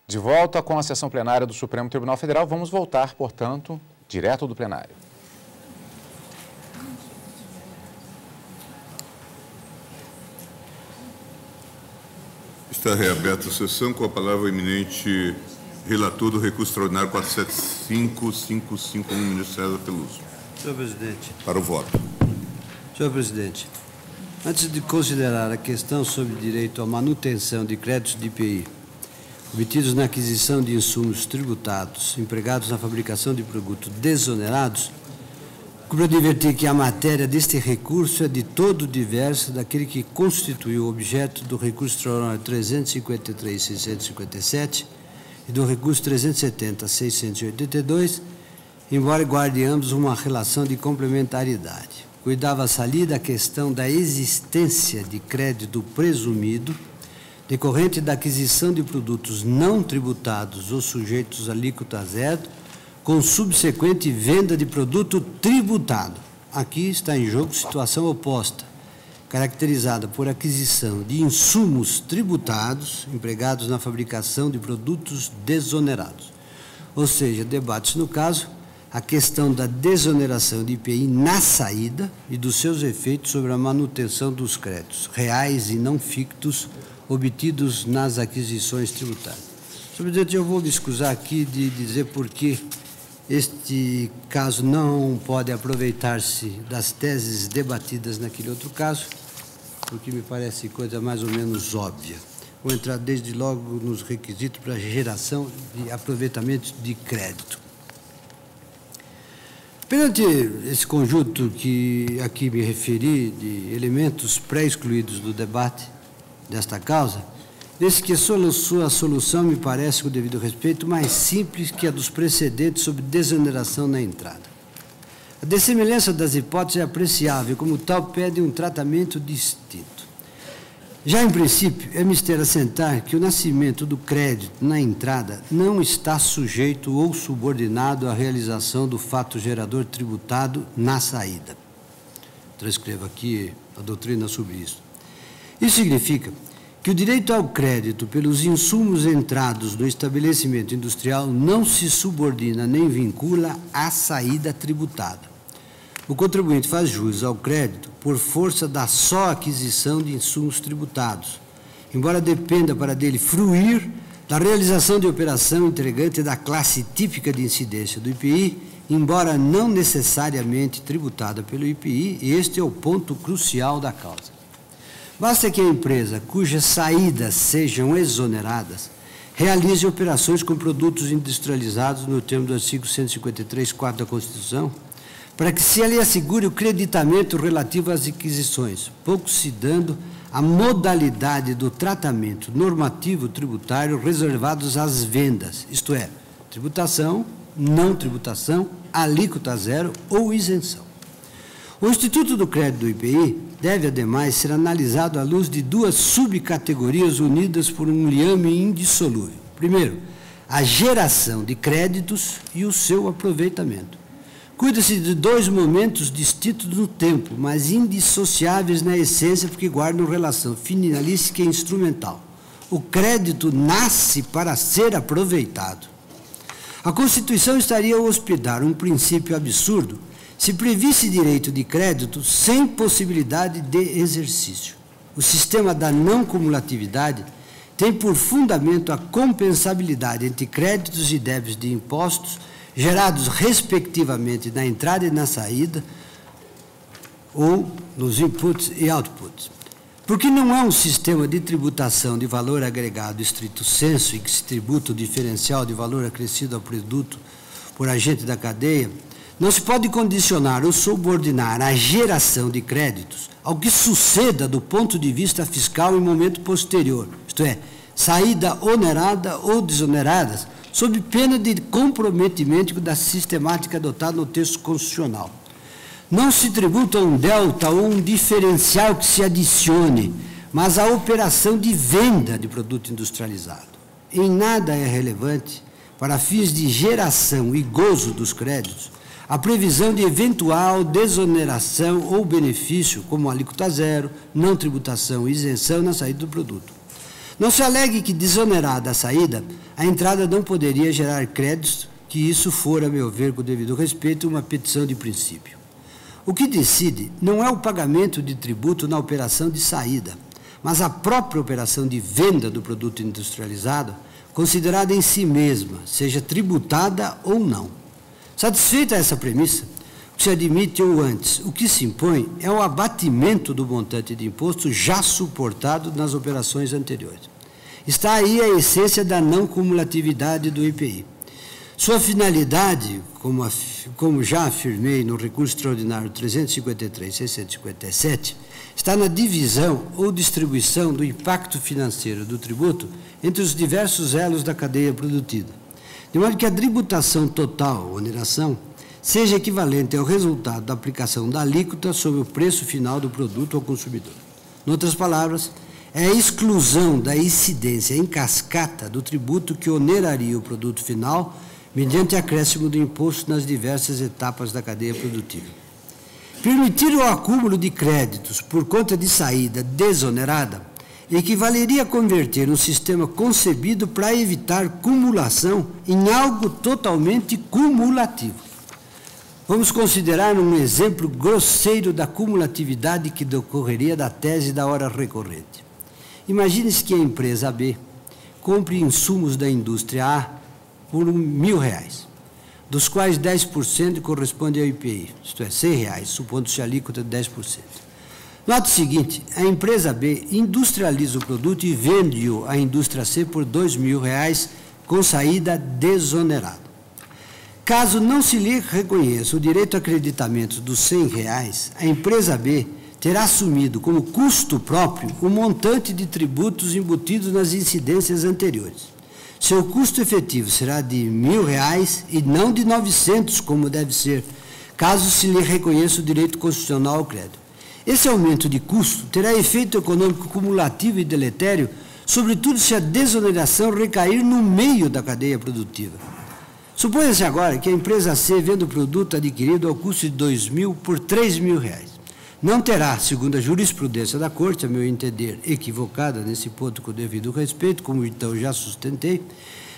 De volta com a sessão plenária do Supremo Tribunal Federal, vamos voltar, portanto, direto do plenário. Está reaberta a sessão com a palavra o eminente relator do recurso extraordinário 47555, ministro César Peluso. Senhor presidente. Para o voto. Senhor presidente, antes de considerar a questão sobre direito à manutenção de créditos de IPI obtidos na aquisição de insumos tributados empregados na fabricação de produtos desonerados, cumpre advertir que a matéria deste recurso é de todo diversa daquele que constituiu o objeto do recurso extraordinário 353.657 e do recurso 370.682, embora guarde ambos uma relação de complementaridade. Cuidava-se ali da questão da existência de crédito presumido decorrente da aquisição de produtos não tributados ou sujeitos a alíquota zero, com subsequente venda de produto tributado. Aqui está em jogo situação oposta, caracterizada por aquisição de insumos tributados empregados na fabricação de produtos desonerados. Ou seja, debate-se, no caso, a questão da desoneração de IPI na saída e dos seus efeitos sobre a manutenção dos créditos, reais e não fictos, obtidos nas aquisições tributárias. Senhor presidente, eu vou me excusar aqui de dizer por que este caso não pode aproveitar-se das teses debatidas naquele outro caso, porque me parece coisa mais ou menos óbvia. Vou entrar desde logo nos requisitos para geração de aproveitamento de crédito. Perante esse conjunto que aqui me referi de elementos pré-excluídos do debate desta causa, desde que sua solução me parece, com o devido respeito, mais simples que a dos precedentes sobre desoneração na entrada. A dessemelhança das hipóteses é apreciável, como tal, pede um tratamento distinto. Já em princípio, é mister assentar que o nascimento do crédito na entrada não está sujeito ou subordinado à realização do fato gerador tributado na saída. Transcrevo aqui a doutrina sobre isso. Isso significa que o direito ao crédito pelos insumos entrados no estabelecimento industrial não se subordina nem vincula à saída tributada. O contribuinte faz jus ao crédito por força da só aquisição de insumos tributados, embora dependa para dele fruir da realização de operação integrante da classe típica de incidência do IPI, embora não necessariamente tributada pelo IPI, e este é o ponto crucial da causa. Basta que a empresa cujas saídas sejam exoneradas realize operações com produtos industrializados no termo do artigo 153.4 da Constituição, para que se lhe assegure o creditamento relativo às aquisições, pouco se dando a modalidade do tratamento normativo tributário reservados às vendas, isto é, tributação, não tributação, alíquota zero ou isenção. O Instituto do Crédito do IPI deve, ademais, ser analisado à luz de duas subcategorias unidas por um liame indissolúvel. Primeiro, a geração de créditos e o seu aproveitamento. Cuida-se de dois momentos distintos no tempo, mas indissociáveis na essência, porque guardam relação finalística e instrumental. O crédito nasce para ser aproveitado. A Constituição estaria a hospedar um princípio absurdo se previsse direito de crédito sem possibilidade de exercício. O sistema da não cumulatividade tem por fundamento a compensabilidade entre créditos e débitos de impostos gerados respectivamente na entrada e na saída, ou nos inputs e outputs. Porque não há um sistema de tributação de valor agregado estrito sensu em que se tributa o diferencial de valor acrescido ao produto por agente da cadeia, não se pode condicionar ou subordinar a geração de créditos ao que suceda do ponto de vista fiscal em momento posterior, isto é, saída onerada ou desonerada, sob pena de comprometimento da sistemática adotada no texto constitucional. Não se tributa um delta ou um diferencial que se adicione, mas a operação de venda de produto industrializado. Em nada é relevante, para fins de geração e gozo dos créditos, a previsão de eventual desoneração ou benefício, como alíquota zero, não tributação e isenção na saída do produto. Não se alegue que, desonerada a saída, a entrada não poderia gerar créditos, que isso for, a meu ver, com o devido respeito, uma petição de princípio. O que decide não é o pagamento de tributo na operação de saída, mas a própria operação de venda do produto industrializado, considerada em si mesma, seja tributada ou não. Satisfeita essa premissa, o que se admite ou antes, o que se impõe é o abatimento do montante de imposto já suportado nas operações anteriores. Está aí a essência da não cumulatividade do IPI. Sua finalidade, como já afirmei no recurso extraordinário 353/657, está na divisão ou distribuição do impacto financeiro do tributo entre os diversos elos da cadeia produtiva, de modo que a tributação total, oneração, seja equivalente ao resultado da aplicação da alíquota sobre o preço final do produto ao consumidor. Em outras palavras, é a exclusão da incidência em cascata do tributo que oneraria o produto final mediante acréscimo do imposto nas diversas etapas da cadeia produtiva. Permitir o acúmulo de créditos por conta de saída desonerada equivaleria a converter um sistema concebido para evitar cumulação em algo totalmente cumulativo. Vamos considerar um exemplo grosseiro da cumulatividade que decorreria da tese da hora recorrente. Imagine-se que a empresa B compre insumos da indústria A por R$1.000, dos quais 10% corresponde ao IPI, isto é, R$100, supondo-se a alíquota de 10%. No ato seguinte, a empresa B industrializa o produto e vende-o à indústria C por R$2.000, com saída desonerada. Caso não se lhe reconheça o direito a acreditamento dos R$100, a empresa B terá assumido como custo próprio o montante de tributos embutidos nas incidências anteriores. Seu custo efetivo será de R$1.000 e não de 900, como deve ser, caso se lhe reconheça o direito constitucional ao crédito. Esse aumento de custo terá efeito econômico cumulativo e deletério, sobretudo se a desoneração recair no meio da cadeia produtiva. Suponha-se agora que a empresa C venda o produto adquirido ao custo de R$2.000 por R$3.000. Não terá, segundo a jurisprudência da Corte, a meu entender equivocada nesse ponto com o devido respeito, como então já sustentei,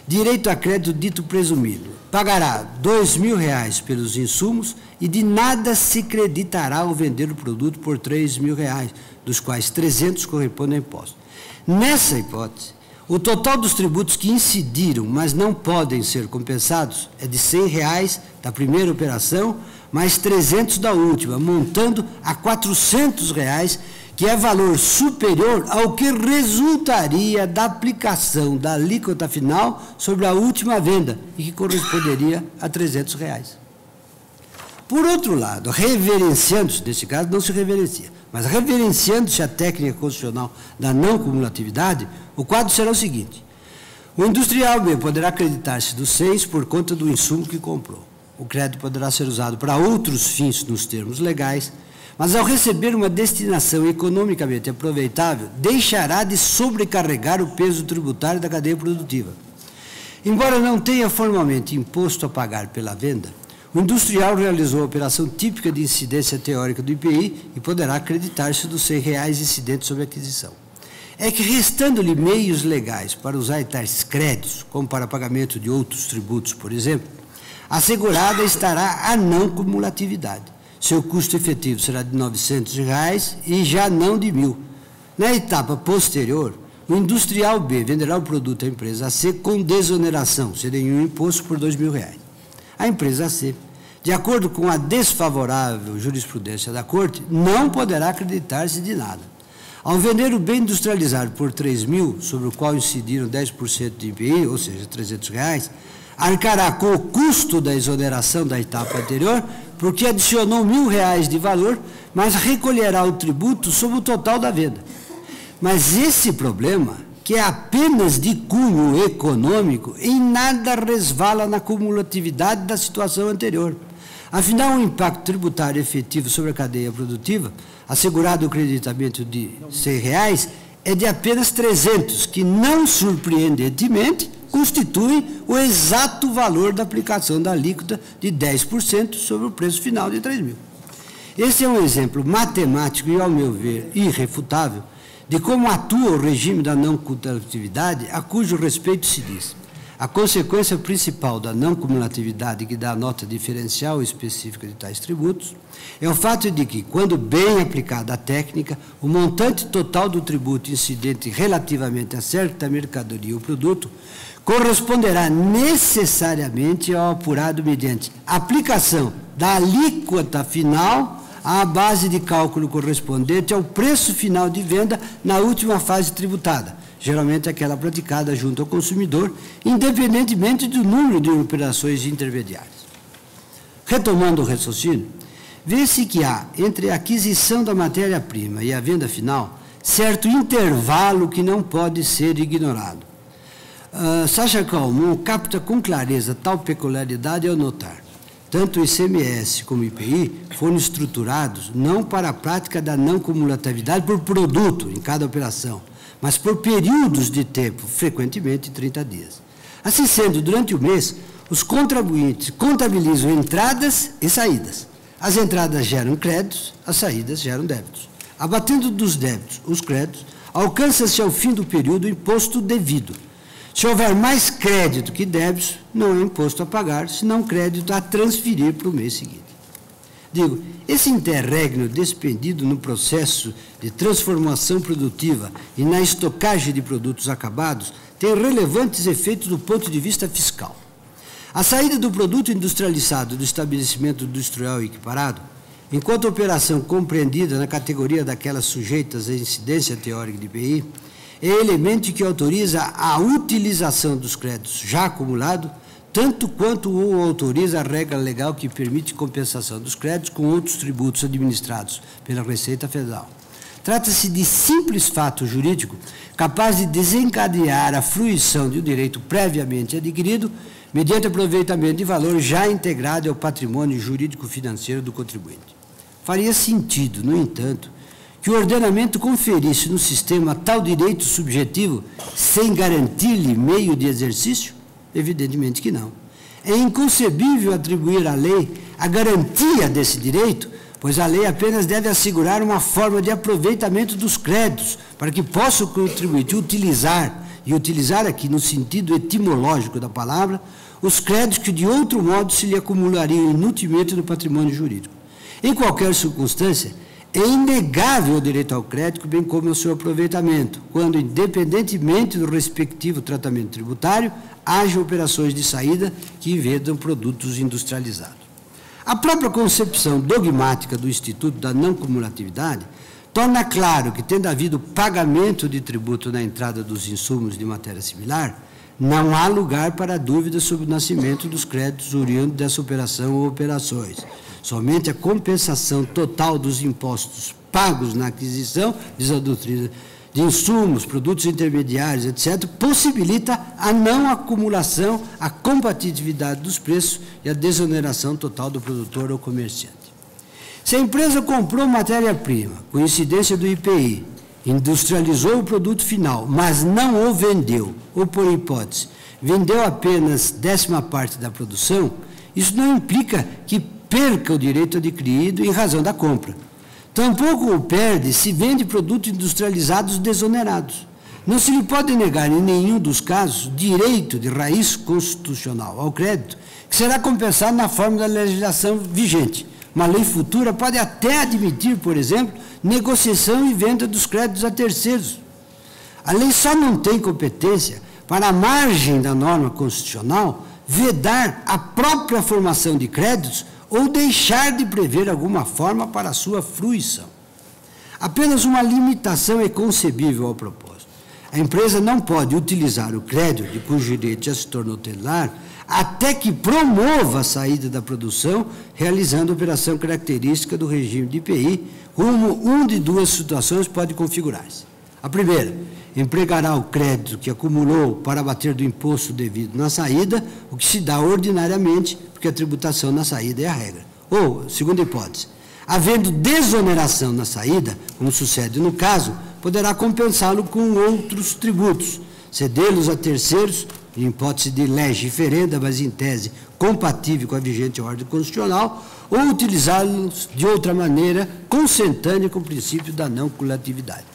direito a crédito dito presumido. Pagará R$2.000 pelos insumos e de nada se creditará ao vender o produto por R$3.000, dos quais 300 correspondem a imposto. Nessa hipótese, o total dos tributos que incidiram, mas não podem ser compensados, é de R$100 da primeira operação, mais 300 da última, montando a R$400, que é valor superior ao que resultaria da aplicação da alíquota final sobre a última venda, e que corresponderia a R$300. Por outro lado, reverenciando-se, nesse caso não se reverencia, mas reverenciando-se a técnica constitucional da não cumulatividade, o quadro será o seguinte: o industrial B poderá acreditar-se dos 6 por conta do insumo que comprou. O crédito poderá ser usado para outros fins nos termos legais, mas ao receber uma destinação economicamente aproveitável, deixará de sobrecarregar o peso tributário da cadeia produtiva. Embora não tenha formalmente imposto a pagar pela venda, o industrial realizou a operação típica de incidência teórica do IPI e poderá acreditar-se dos R$100 incidentes sobre a aquisição. É que, restando-lhe meios legais para usar tais créditos, como para pagamento de outros tributos, por exemplo, assegurada estará a não cumulatividade. Seu custo efetivo será de R$900 e já não de R$1.000. Na etapa posterior, o industrial B venderá o produto à empresa C com desoneração, sem nenhum imposto, por R$2.000. A empresa C, de acordo com a desfavorável jurisprudência da Corte, não poderá acreditar-se de nada. Ao vender o bem industrializado por R$3.000, sobre o qual incidiram 10% de IPI, ou seja, R$300, arcará com o custo da exoneração da etapa anterior, porque adicionou R$1.000 de valor, mas recolherá o tributo sobre o total da venda. Mas esse problema, que é apenas de cunho econômico, em nada resvala na cumulatividade da situação anterior. Afinal, o impacto tributário efetivo sobre a cadeia produtiva, assegurado o creditamento de R$100, é de apenas 300, que não surpreendentemente constitui o exato valor da aplicação da alíquota de 10% sobre o preço final de R$3.000. Esse é um exemplo matemático e, ao meu ver, irrefutável, de como atua o regime da não cumulatividade, a cujo respeito se diz: a consequência principal da não cumulatividade, que dá a nota diferencial específica de tais tributos, é o fato de que, quando bem aplicada a técnica, o montante total do tributo incidente relativamente a certa mercadoria ou produto corresponderá necessariamente ao apurado mediante aplicação da alíquota final à base de cálculo correspondente ao preço final de venda na última fase tributada, geralmente aquela praticada junto ao consumidor, independentemente do número de operações intermediárias. Retomando o raciocínio, vê-se que há, entre a aquisição da matéria-prima e a venda final, certo intervalo que não pode ser ignorado. Sacha Calmon capta com clareza tal peculiaridade ao notar: tanto o ICMS como o IPI foram estruturados não para a prática da não cumulatividade por produto em cada operação, mas por períodos de tempo, frequentemente 30 dias. Assim sendo, durante o mês, os contribuintes contabilizam entradas e saídas. As entradas geram créditos, as saídas geram débitos. Abatendo dos débitos os créditos, alcança-se ao fim do período o imposto devido. Se houver mais crédito que débitos, não é imposto a pagar, senão crédito a transferir para o mês seguinte. Digo, esse interregno despendido no processo de transformação produtiva e na estocagem de produtos acabados tem relevantes efeitos do ponto de vista fiscal. A saída do produto industrializado do estabelecimento industrial equiparado, enquanto operação compreendida na categoria daquelas sujeitas à incidência teórica de IPI, é elemento que autoriza a utilização dos créditos já acumulados, tanto quanto o autoriza a regra legal que permite compensação dos créditos com outros tributos administrados pela Receita Federal. Trata-se de simples fato jurídico capaz de desencadear a fruição de um direito previamente adquirido mediante aproveitamento de valor já integrado ao patrimônio jurídico-financeiro do contribuinte. Faria sentido, no entanto, que o ordenamento conferisse no sistema tal direito subjetivo sem garantir-lhe meio de exercício? Evidentemente que não. É inconcebível atribuir à lei a garantia desse direito, pois a lei apenas deve assegurar uma forma de aproveitamento dos créditos para que possa o contribuinte utilizar, e utilizar aqui no sentido etimológico da palavra, os créditos que de outro modo se lhe acumulariam inutilmente no patrimônio jurídico. Em qualquer circunstância, é inegável o direito ao crédito, bem como o seu aproveitamento, quando, independentemente do respectivo tratamento tributário, haja operações de saída que vendam produtos industrializados. A própria concepção dogmática do Instituto da Não Cumulatividade torna claro que, tendo havido pagamento de tributo na entrada dos insumos de matéria similar, não há lugar para dúvida sobre o nascimento dos créditos oriundos dessa operação ou operações. Somente a compensação total dos impostos pagos na aquisição, diz a doutrina, de insumos, produtos intermediários, etc., possibilita a não acumulação, a competitividade dos preços e a desoneração total do produtor ou comerciante. Se a empresa comprou matéria-prima, com incidência do IPI, industrializou o produto final, mas não o vendeu, ou, por hipótese, vendeu apenas 10ª parte da produção, isso não implica que perca o direito adquirido em razão da compra. Tampouco o perde se vende produtos industrializados desonerados. Não se lhe pode negar, em nenhum dos casos, direito de raiz constitucional ao crédito, que será compensado na forma da legislação vigente. Uma lei futura pode até admitir, por exemplo, negociação e venda dos créditos a terceiros. A lei só não tem competência para, à margem da norma constitucional, vedar a própria formação de créditos ou deixar de prever alguma forma para a sua fruição. Apenas uma limitação é concebível ao propósito. A empresa não pode utilizar o crédito de cujo direito já se tornou tutelar até que promova a saída da produção, realizando a operação característica do regime de IPI, como uma de duas situações pode configurar-se. A primeira, empregará o crédito que acumulou para abater do imposto devido na saída, o que se dá ordinariamente, porque a tributação na saída é a regra. Ou, segunda hipótese, havendo desoneração na saída, como sucede no caso, poderá compensá-lo com outros tributos, cedê-los a terceiros, em hipótese de lege diferenda, mas em tese compatível com a vigente ordem constitucional, ou utilizá-los de outra maneira, consentânea com o princípio da não cumulatividade.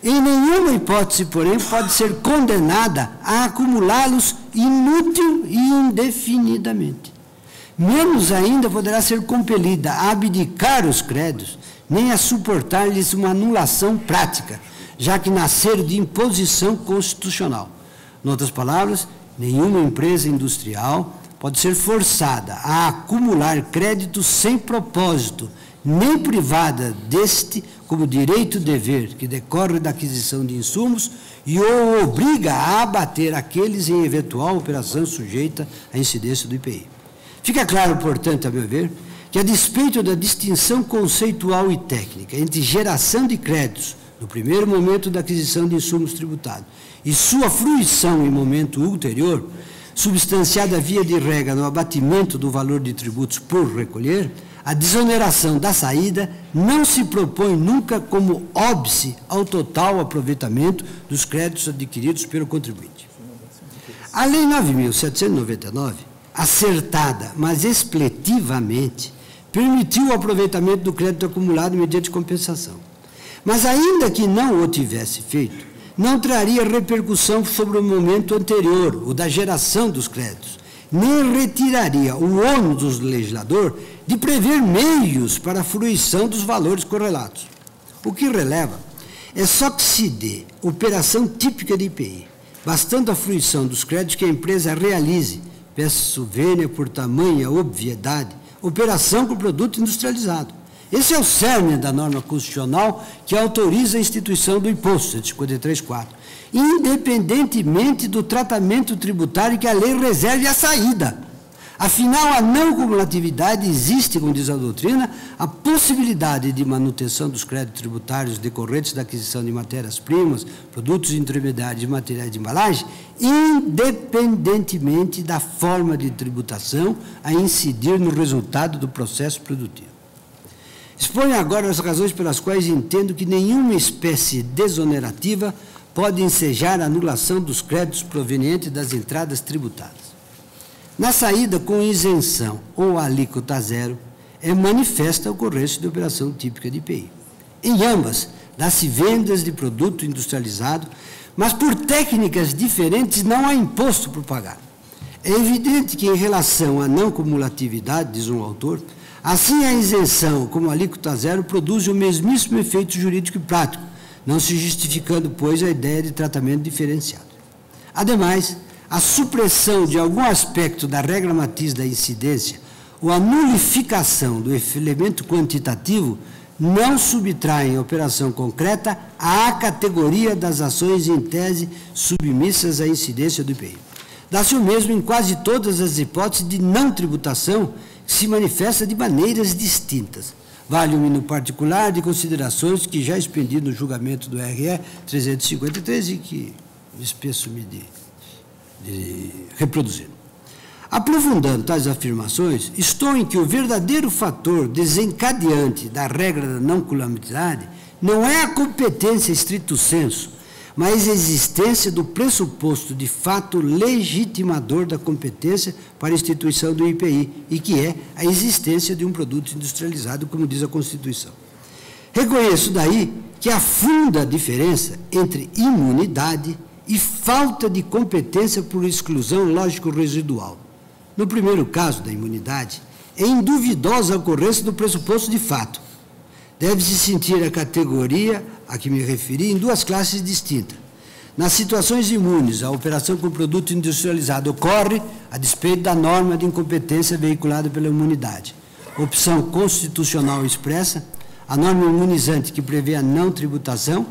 Em nenhuma hipótese, porém, pode ser condenada a acumulá-los inútil e indefinidamente. Menos ainda poderá ser compelida a abdicar os créditos, nem a suportar-lhes uma anulação prática, já que nasceram de imposição constitucional. Em outras palavras, nenhuma empresa industrial pode ser forçada a acumular créditos sem propósito, nem privada deste como direito-dever que decorre da aquisição de insumos e ou obriga a abater aqueles em eventual operação sujeita à incidência do IPI. Fica claro, portanto, a meu ver, que a despeito da distinção conceitual e técnica entre geração de créditos no primeiro momento da aquisição de insumos tributados e sua fruição em momento ulterior, substanciada via de regra no abatimento do valor de tributos por recolher, a desoneração da saída não se propõe nunca como óbice ao total aproveitamento dos créditos adquiridos pelo contribuinte. A Lei 9.799, acertada, mas expletivamente, permitiu o aproveitamento do crédito acumulado mediante compensação. Mas, ainda que não o tivesse feito, não traria repercussão sobre o momento anterior, o da geração dos créditos, nem retiraria o ônus do legislador de prever meios para a fruição dos valores correlatos. O que releva é só que se dê operação típica de IPI, bastando a fruição dos créditos que a empresa realize, peço vênia por tamanha obviedade, operação com produto industrializado. Esse é o cerne da norma constitucional que autoriza a instituição do imposto, 153.4, independentemente do tratamento tributário que a lei reserve à saída. Afinal, a não cumulatividade existe, como diz a doutrina, a possibilidade de manutenção dos créditos tributários decorrentes da aquisição de matérias-primas, produtos intermediários e materiais de embalagem, independentemente da forma de tributação a incidir no resultado do processo produtivo. Exponho agora as razões pelas quais entendo que nenhuma espécie desonerativa pode ensejar a anulação dos créditos provenientes das entradas tributadas. Na saída com isenção ou alíquota zero, é manifesta a ocorrência de operação típica de IPI. Em ambas, dá-se vendas de produto industrializado, mas por técnicas diferentes não há imposto por pagar. É evidente que, em relação à não cumulatividade, diz um autor, assim a isenção como a alíquota zero produz o mesmíssimo efeito jurídico e prático, não se justificando, pois, a ideia de tratamento diferenciado. Ademais, a supressão de algum aspecto da regra matriz da incidência ou a nulificação do elemento quantitativo não subtraem a operação concreta à categoria das ações em tese submissas à incidência do IPI. Dá-se o mesmo em quase todas as hipóteses de não tributação que se manifesta de maneiras distintas. Vale-me no particular de considerações que já expendi no julgamento do RE 353 e que espeço-me de reproduzir. Aprofundando tais afirmações, estou em que o verdadeiro fator desencadeante da regra da não cumulatividade não é a competência estrito sensu, mas a existência do pressuposto de fato legitimador da competência para a instituição do IPI, e que é a existência de um produto industrializado, como diz a Constituição. Reconheço daí que há funda diferença entre imunidade e falta de competência por exclusão lógico-residual. No primeiro caso da imunidade, é induvidosa a ocorrência do pressuposto de fato. Deve-se sentir a categoria a que me referi em duas classes distintas. Nas situações imunes, a operação com produto industrializado ocorre a despeito da norma de incompetência veiculada pela imunidade. Opção constitucional expressa, a norma imunizante que prevê a não tributação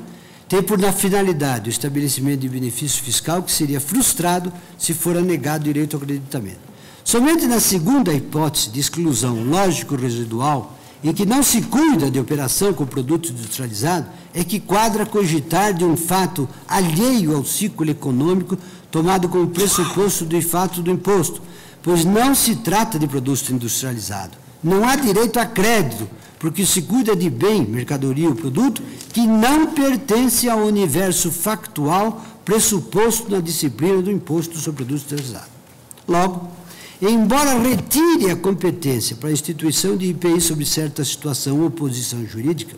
tem por finalidade o estabelecimento de benefício fiscal que seria frustrado se for anegado o direito ao acreditamento. Somente na segunda hipótese de exclusão lógico-residual, em que não se cuida de operação com produto industrializado, é que quadra cogitar de um fato alheio ao ciclo econômico tomado como pressuposto do fato do imposto, pois não se trata de produto industrializado. Não há direito a crédito, porque se cuida de bem, mercadoria ou produto que não pertence ao universo factual pressuposto na disciplina do imposto sobre produtos industrializados. Logo, embora retire a competência para a instituição de IPI sobre certa situação ou posição jurídica,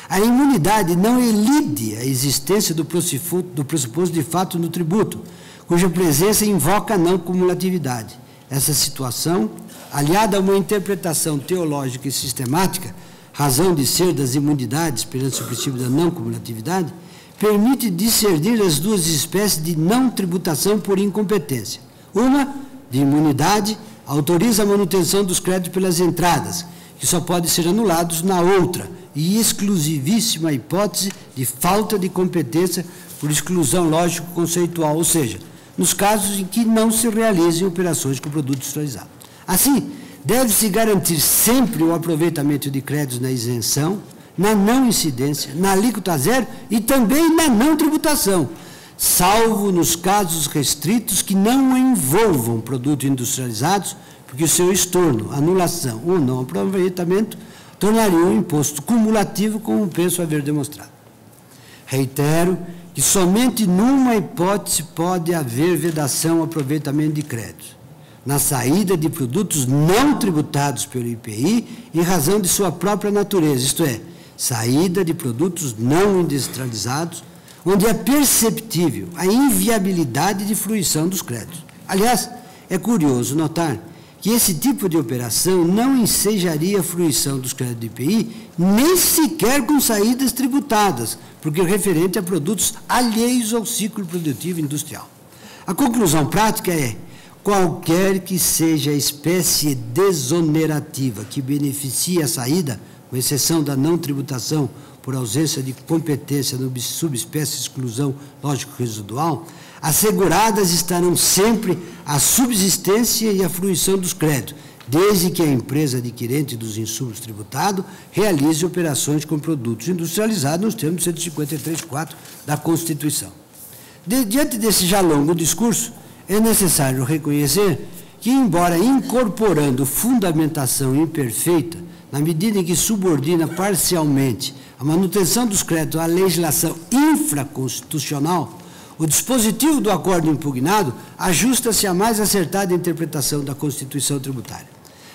A imunidade não elide a existência do pressuposto de fato no tributo, cuja presença invoca a não cumulatividade. Essa situação, aliada a uma interpretação teológica e sistemática, razão de ser das imunidades perante o princípio da não cumulatividade, permite discernir as duas espécies de não tributação por incompetência. Uma, de imunidade, autoriza a manutenção dos créditos pelas entradas, que só podem ser anulados na outra e exclusivíssima hipótese de falta de competência por exclusão lógico-conceitual, ou seja, nos casos em que não se realizem operações com produto industrializado. Assim, deve-se garantir sempre o aproveitamento de créditos na isenção, na não incidência, na alíquota zero e também na não tributação, salvo nos casos restritos que não envolvam produtos industrializados, porque o seu estorno, anulação ou não aproveitamento tornaria o imposto cumulativo com o preço a haver demonstrado. Reitero que somente numa hipótese pode haver vedação ao aproveitamento de créditos: na saída de produtos não tributados pelo IPI em razão de sua própria natureza, isto é, saída de produtos não industrializados, onde é perceptível a inviabilidade de fruição dos créditos. Aliás, é curioso notar que esse tipo de operação não ensejaria a fruição dos créditos do IPI, nem sequer com saídas tributadas, porque é referente a produtos alheios ao ciclo produtivo industrial. A conclusão prática é: qualquer que seja a espécie desonerativa que beneficie a saída, com exceção da não tributação por ausência de competência no subespécie exclusão lógico-residual, asseguradas estarão sempre a subsistência e a fruição dos créditos, desde que a empresa adquirente dos insumos tributados realize operações com produtos industrializados nos termos do 153.4 da Constituição. Diante desse já longo discurso, é necessário reconhecer que, embora incorporando fundamentação imperfeita, na medida em que subordina parcialmente a manutenção dos créditos à legislação infraconstitucional, o dispositivo do acordo impugnado ajusta-se à mais acertada interpretação da Constituição tributária,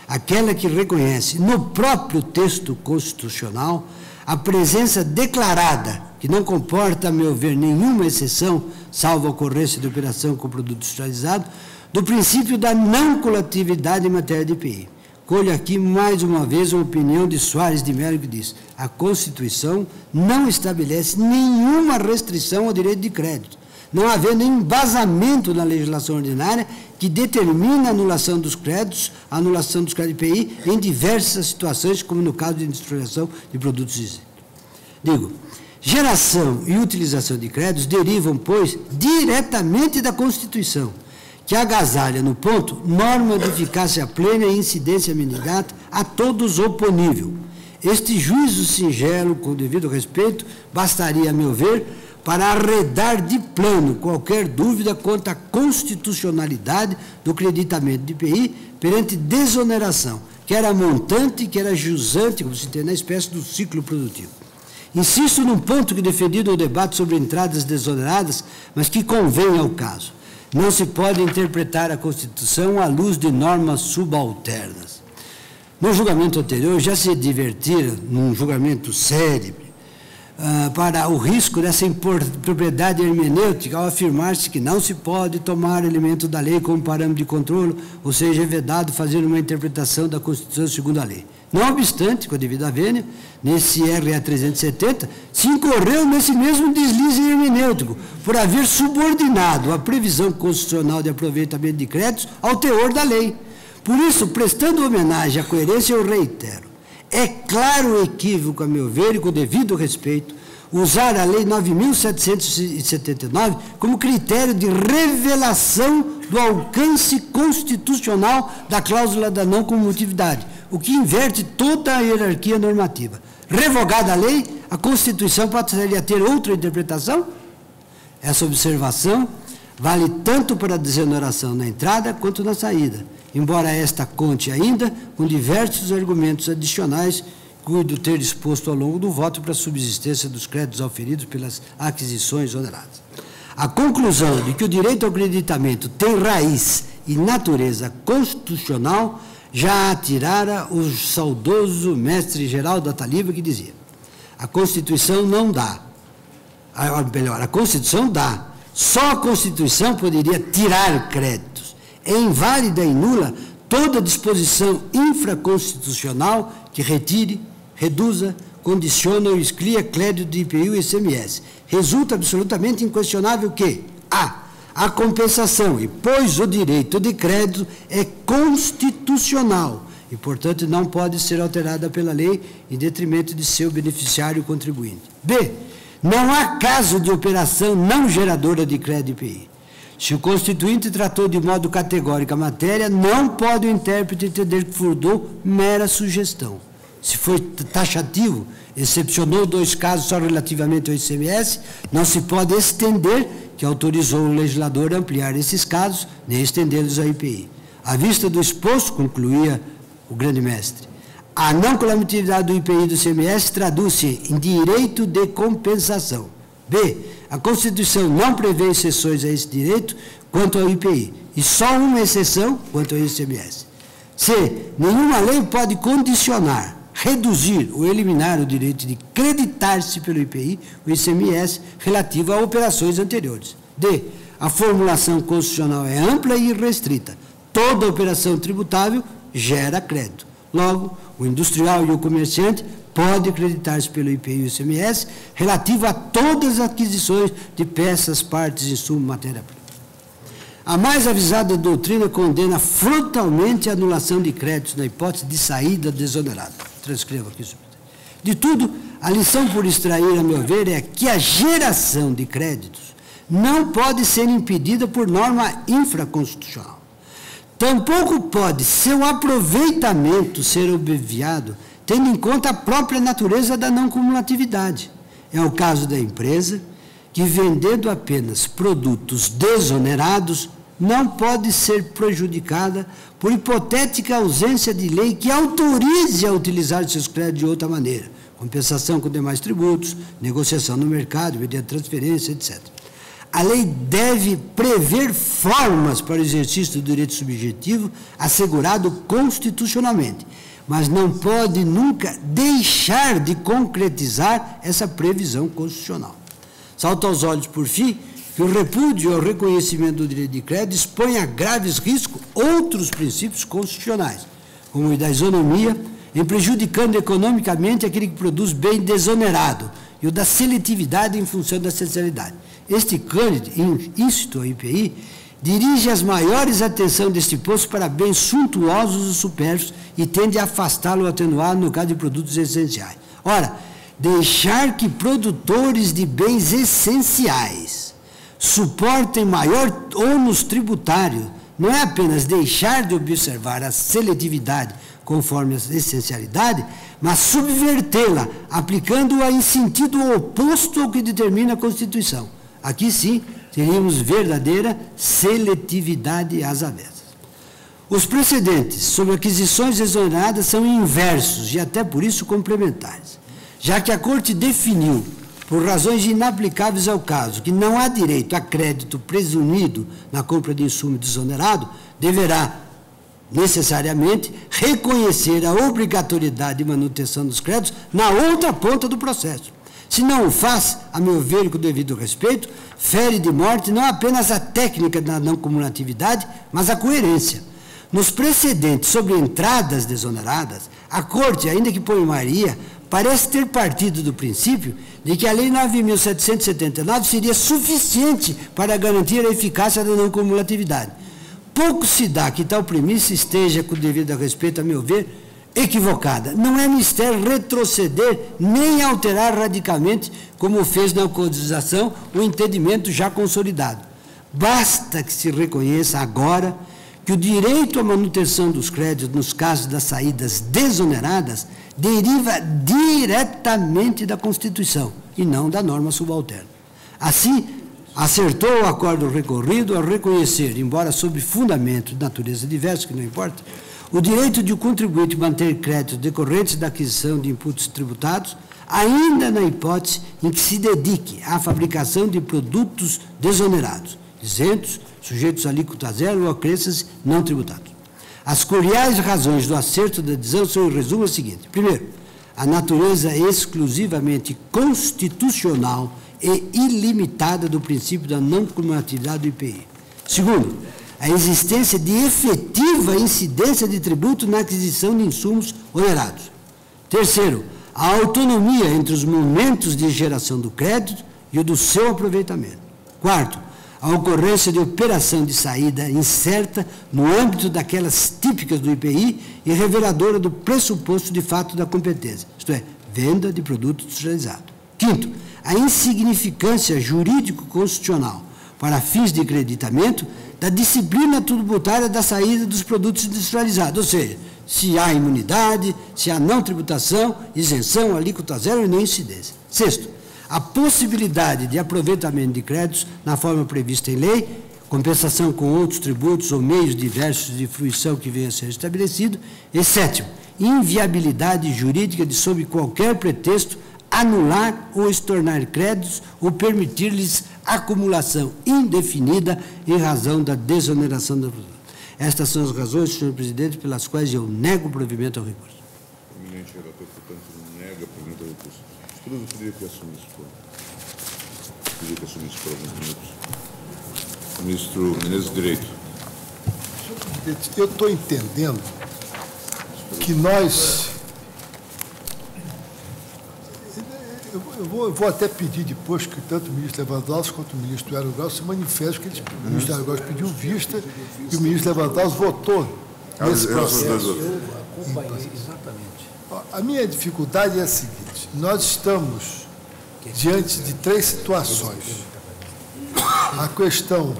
aquela que reconhece no próprio texto constitucional a presença declarada, que não comporta, a meu ver, nenhuma exceção, salvo a ocorrência de operação com produto industrializado, do princípio da não coletividade em matéria de IPI. Colho aqui mais uma vez a opinião de Soares de Mello, que diz: a Constituição não estabelece nenhuma restrição ao direito de crédito, não havendo embasamento na legislação ordinária que determina a anulação dos créditos IPI em diversas situações, como no caso de industrialização de produtos isentos. Digo, geração e utilização de créditos derivam, pois, diretamente da Constituição, que agasalha, no ponto, norma de eficácia plena e incidência imediata a todos oponível. Este juízo singelo, com devido respeito, bastaria, a meu ver, para arredar de plano qualquer dúvida quanto à constitucionalidade do creditamento de IPI perante desoneração, que era montante, que era jusante, como se entende, na espécie do ciclo produtivo. Insisto num ponto que defendi no debate sobre entradas desoneradas, mas que convém ao caso. Não se pode interpretar a Constituição à luz de normas subalternas. No julgamento anterior, já se advertira, num julgamento célebre, para o risco dessa impropriedade hermenêutica ao afirmar-se que não se pode tomar elemento da lei como parâmetro de controle, ou seja, é vedado fazer uma interpretação da Constituição segundo a lei. Não obstante, com a devida vênia, nesse RA 370, se incorreu nesse mesmo deslize hermenêutico, por haver subordinado a previsão constitucional de aproveitamento de créditos ao teor da lei. Por isso, prestando homenagem à coerência, eu reitero: é claro o equívoco, a meu ver, e com devido respeito, usar a Lei 9.779 como critério de revelação do alcance constitucional da cláusula da não cumulatividade, o que inverte toda a hierarquia normativa. Revogada a lei, a Constituição passaria a ter outra interpretação? Essa observação vale tanto para a desoneração na entrada quanto na saída, embora esta conte ainda com diversos argumentos adicionais, cuido ter exposto ao longo do voto para a subsistência dos créditos auferidos pelas aquisições oneradas. A conclusão de que o direito ao creditamento tem raiz e natureza constitucional já atirara o saudoso mestre Geraldo Ataliba, que dizia: A Constituição não dá. Melhor, a Constituição dá. Só a Constituição poderia tirar créditos. É inválida e nula toda disposição infraconstitucional que retire, reduza, condiciona ou exclua crédito de IPI e ICMS. Resulta absolutamente inquestionável que a compensação, e pois o direito de crédito é constitucional e, portanto, não pode ser alterada pela lei em detrimento de seu beneficiário contribuinte. B. Não há caso de operação não geradora de crédito IPI. Se o Constituinte tratou de modo categórico a matéria, não pode o intérprete entender que furtou mera sugestão. Se foi taxativo, excepcionou 2 casos só relativamente ao ICMS, não se pode estender que autorizou o legislador a ampliar esses casos, nem estendê-los à IPI. À vista do exposto, concluía o grande mestre, a não colamitividade do IPI e do ICMS traduz-se em direito de compensação. B. A Constituição não prevê exceções a esse direito quanto ao IPI, e só uma exceção quanto ao ICMS. C. Nenhuma lei pode condicionar, reduzir ou eliminar o direito de creditar-se pelo IPI ou ICMS relativo a operações anteriores. D. A formulação constitucional é ampla e irrestrita. Toda operação tributável gera crédito. Logo, o industrial e o comerciante pode creditar-se pelo IPI e ICMS relativo a todas as aquisições de peças, partes, insumos, matéria-prima. A mais avisada doutrina condena frontalmente a anulação de créditos na hipótese de saída desonerada. Transcrevo aqui. De tudo, a lição por extrair, a meu ver, é que a geração de créditos não pode ser impedida por norma infraconstitucional. Tampouco pode seu aproveitamento ser obviado, tendo em conta a própria natureza da não cumulatividade. É o caso da empresa, que vendendo apenas produtos desonerados, não pode ser prejudicada por hipotética ausência de lei que autorize a utilizar seus créditos de outra maneira, compensação com demais tributos, negociação no mercado, mediante transferência, etc. A lei deve prever formas para o exercício do direito subjetivo assegurado constitucionalmente, mas não pode nunca deixar de concretizar essa previsão constitucional. Salta aos olhos, por fim, que o repúdio ao reconhecimento do direito de crédito expõe a graves riscos outros princípios constitucionais, como o da isonomia, em prejudicando economicamente aquele que produz bem desonerado, e o da seletividade em função da essencialidade. Este cândido, íncito ao IPI, dirige as maiores atenção deste posto para bens suntuosos e supérfluos e tende a afastá-lo ou atenuá-lo no caso de produtos essenciais. Ora, deixar que produtores de bens essenciais suportem maior ônus tributário não é apenas deixar de observar a seletividade conforme a essencialidade, mas subvertê-la, aplicando-a em sentido oposto ao que determina a Constituição. Aqui sim, teríamos verdadeira seletividade às avessas. Os precedentes sobre aquisições exoneradas são inversos e até por isso complementares, já que a Corte definiu, por razões inaplicáveis ao caso, que não há direito a crédito presumido na compra de insumo desonerado, deverá necessariamente reconhecer a obrigatoriedade de manutenção dos créditos na outra ponta do processo. Se não o faz, a meu ver, com o devido respeito, fere de morte não apenas a técnica da não cumulatividade, mas a coerência. Nos precedentes sobre entradas desoneradas, a Corte, ainda que por maioria, parece ter partido do princípio de que a Lei 9.779 seria suficiente para garantir a eficácia da não cumulatividade. Pouco se dá que tal premissa esteja, com o devido respeito, a meu ver, equivocada. Não é mistério retroceder nem alterar radicalmente, como fez na codização, o entendimento já consolidado. Basta que se reconheça agora que o direito à manutenção dos créditos nos casos das saídas desoneradas deriva diretamente da Constituição e não da norma subalterna. Assim, acertou o acordo recorrido ao reconhecer, embora sob fundamento de natureza diversa, que não importa, o direito de o contribuinte manter créditos decorrentes da aquisição de inputs tributados, ainda na hipótese em que se dedique à fabricação de produtos desonerados, isentos, sujeitos a alíquota zero ou a crenças não tributados. As curiais razões do acerto da decisão são, em resumo, as seguintes. Primeiro, a natureza exclusivamente constitucional e ilimitada do princípio da não cumulatividade do IPI. Segundo, a existência de efetiva incidência de tributo na aquisição de insumos onerados. Terceiro, a autonomia entre os momentos de geração do crédito e o do seu aproveitamento. Quarto, a ocorrência de operação de saída incerta no âmbito daquelas típicas do IPI e reveladora do pressuposto de fato da competência, isto é, venda de produto industrializado. Quinto, a insignificância jurídico-constitucional para fins de creditamento da disciplina tributária da saída dos produtos industrializados, ou seja, se há imunidade, se há não tributação, isenção, alíquota zero e nem incidência. Sexto, a possibilidade de aproveitamento de créditos na forma prevista em lei, compensação com outros tributos ou meios diversos de fruição que venha a ser estabelecido. E sétimo, inviabilidade jurídica de, sob qualquer pretexto, anular ou estornar créditos ou permitir-lhes acumulação indefinida em razão da desoneração da produção. Estas são as razões, senhor presidente, pelas quais eu nego o provimento ao recurso. O eminente relator, portanto, nega o provimento ao recurso. Eu queria que assumisse por alguns minutos. Ministro Menezes, direito. Senhor presidente, eu estou entendendo que nós... Eu vou até pedir depois que tanto o ministro Lewandowski quanto o ministro Hélio Grau se manifestem, porque o ministro Hélio Grau pediu vista e o ministro Lewandowski votou nesse processo. Exatamente. A minha dificuldade é a seguinte: nós estamos diante de três situações. A questão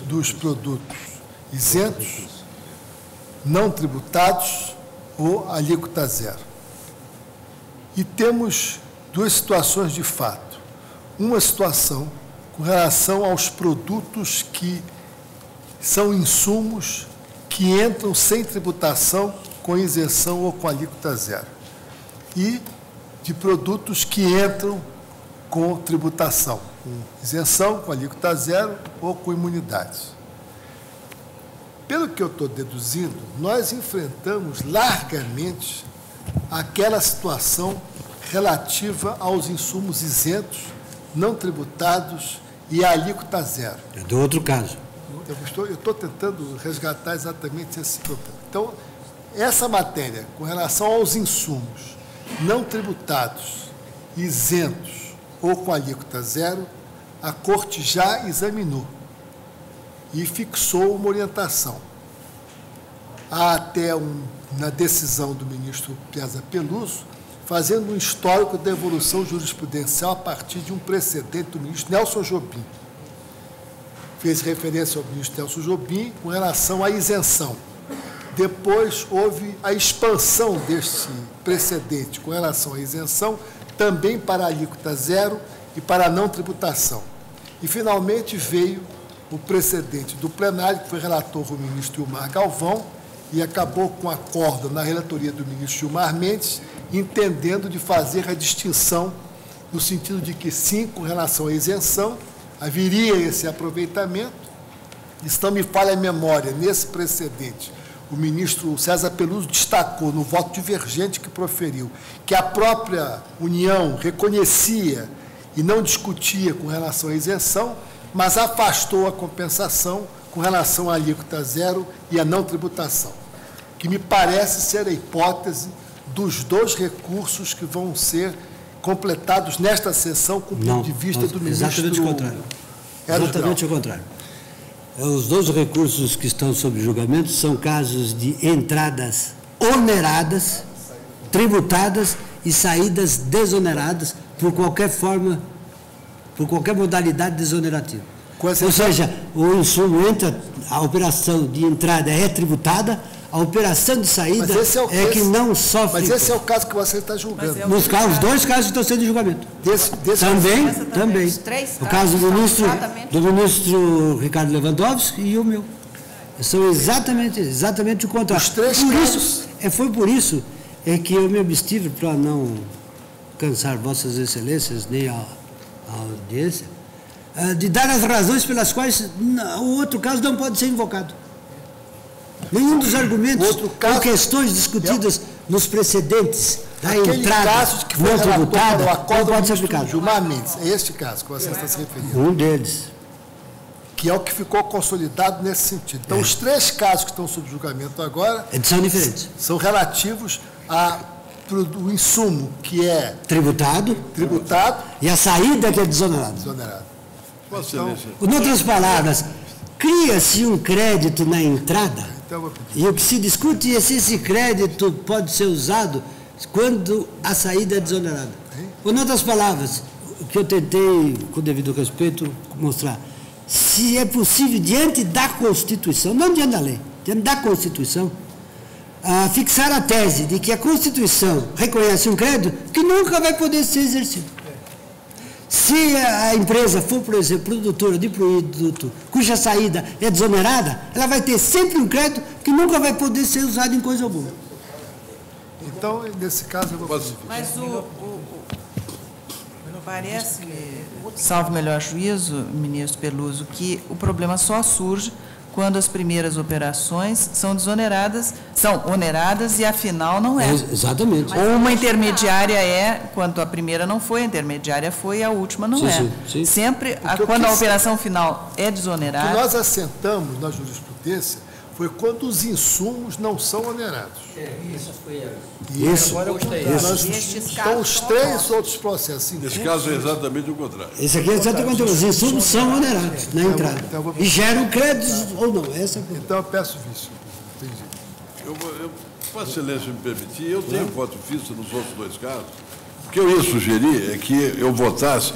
dos produtos isentos, não tributados ou alíquota zero. E temos duas situações de fato. Uma situação com relação aos produtos que são insumos que entram sem tributação, com isenção ou com alíquota zero. E de produtos que entram com tributação, com isenção, com alíquota zero ou com imunidades. Pelo que eu estou deduzindo, nós enfrentamos largamente aquela situação relativa aos insumos isentos, não tributados e a alíquota zero. É do outro caso. Eu estou tentando resgatar exatamente esse problema. Então, essa matéria, com relação aos insumos não tributados, isentos ou com alíquota zero, a Corte já examinou e fixou uma orientação. Há até na decisão do ministro Piazza Peluso, fazendo um histórico da evolução jurisprudencial a partir de um precedente do ministro Nelson Jobim. Fez referência ao ministro Nelson Jobim com relação à isenção. Depois houve a expansão deste precedente com relação à isenção, também para a alíquota zero e para a não tributação. E, finalmente, veio o precedente do plenário, que foi relator o ministro Gilmar Galvão, e acabou com acordo na relatoria do ministro Gilmar Mendes, entendendo de fazer a distinção no sentido de que, sim, com relação à isenção, haveria esse aproveitamento. Se não me falha a memória, nesse precedente, o ministro César Peluso destacou no voto divergente que proferiu que a própria União reconhecia e não discutia com relação à isenção, mas afastou a compensação com relação à alíquota zero e à não tributação, que me parece ser a hipótese dos dois recursos que vão ser completados nesta sessão com o ponto de vista do ministro. Exatamente o contrário. Exatamente o contrário. Os dois recursos que estão sob julgamento são casos de entradas oneradas, tributadas e saídas desoneradas por qualquer forma, por qualquer modalidade desonerativa. Ou seja, o insumo entra, a operação de entrada é tributada, a operação de saída é que não sofre. Mas esse é o caso que você está julgando. Nos casos, os dois casos estão sendo em julgamento. Também. O caso do ministro Ricardo Lewandowski e o meu. São exatamente o contrário. Os três casos. Foi por isso que eu me abstive, para não cansar vossas excelências, nem a audiência, de dar as razões pelas quais o outro caso não pode ser invocado. Nenhum dos argumentos ou questões discutidas nos precedentes da Aquele entrada caso de que foi não relator tributada para o não acordo pode ser do aplicado. Gilmar Mendes. É este caso que você está se referindo. Um deles. Que é o que ficou consolidado nesse sentido. Então, os 3 casos que estão sob julgamento agora São diferentes. são relativos ao insumo que é Tributado tributado e a saída que é desonerada. e desonerado. Vossa Então, Excelência. Em outras palavras, cria-se um crédito na entrada então eu vou pedir. e o que se discute é se esse crédito pode ser usado quando a saída é desonerada. Em outras palavras, o que eu tentei, com o devido respeito, mostrar, se é possível, diante da Constituição, não diante da lei, diante da Constituição, fixar a tese de que a Constituição reconhece um crédito que nunca vai poder ser exercido. Se a empresa for, por exemplo, produtora de produto cuja saída é desonerada, ela vai ter sempre um crédito que nunca vai poder ser usado em coisa alguma. Então, nesse caso, eu vou pedir. Mas parece, salvo melhor juízo, ministro Peluso, que o problema só surge quando as primeiras operações são desoneradas, são oneradas e a final não é. Exatamente. Ou uma intermediária é, quando a primeira não foi, a intermediária foi e a última não Sim, é. sim. Sempre, Porque quando a que operação final é O que desonerada, nós assentamos na jurisprudência foi quando os insumos não são onerados. Isso. Então, os 3 outros processos em Nesse curso, caso é exatamente o contrário. Esse aqui é exatamente os insumos são onerados na entrada. E geram créditos ou não. Essa é a então eu peço vício. Entendi. Vossa Excelência me permitir, eu tenho voto fixo nos outros 2 casos. O que eu ia sugerir é que eu votasse,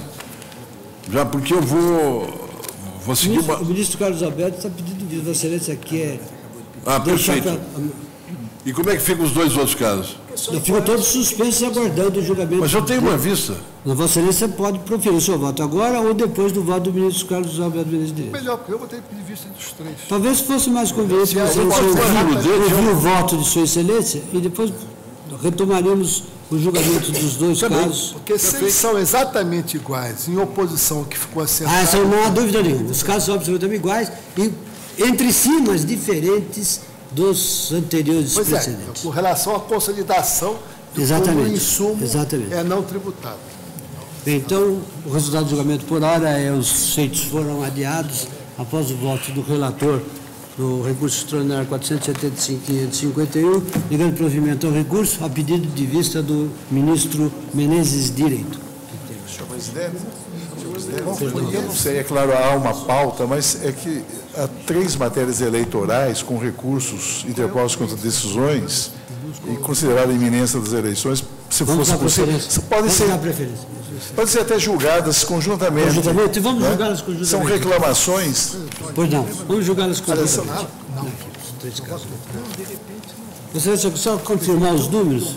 já porque eu vou seguir uma... O ministro Carlos Alberto está pedindo de Vossa Excelência quer deixar perfeito. E como é que ficam os 2 outros casos? ficam todos suspensos e aguardando o julgamento. Mas eu tenho uma vista. Vossa Excelência pode proferir o seu voto agora ou depois do voto do ministro Carlos Alberto Menezes de Direito. Melhor, porque eu vou ter que pedir vista dos 3. Talvez fosse mais conveniente você ouvir o voto de Sua Excelência e depois retomaremos o julgamento dos 2 casos. Porque se eles são exatamente iguais, em oposição ao que ficou assentado... Essa não há dúvida nenhuma. Os casos são absolutamente iguais e entre si, mas diferentes dos anteriores Pois precedentes. com relação à consolidação do Exatamente, quando o insumo exatamente. é não tributado. Bem, então, o resultado do julgamento por hora é os feitos foram adiados após o voto do relator no recurso extraordinário 475.551, ligando provimento ao recurso a pedido de vista do ministro Menezes de Direito. Senhor presidente, eu não sei, é claro, há uma pauta, mas é que há 3 matérias eleitorais com recursos interpostos contra decisões e considerada a iminência das eleições, se Vamos fosse dar possível, preferência. podem Vamos dar ser, preferência. podem ser até julgadas conjuntamente. Conjuntamente? Vamos né? julgá-las conjuntamente. São reclamações. Pois não, vamos julgá-las conjuntamente. Você só confirmar os números?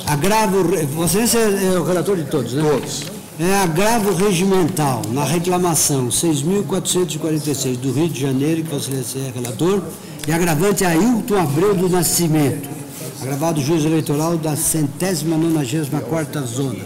Agravo, você é o relator de todos, né? Todos. É agravo regimental na reclamação 6.446 do Rio de Janeiro, que você é relator, e agravante Ailton Abreu do Nascimento, agravado juiz eleitoral da 194ª zona.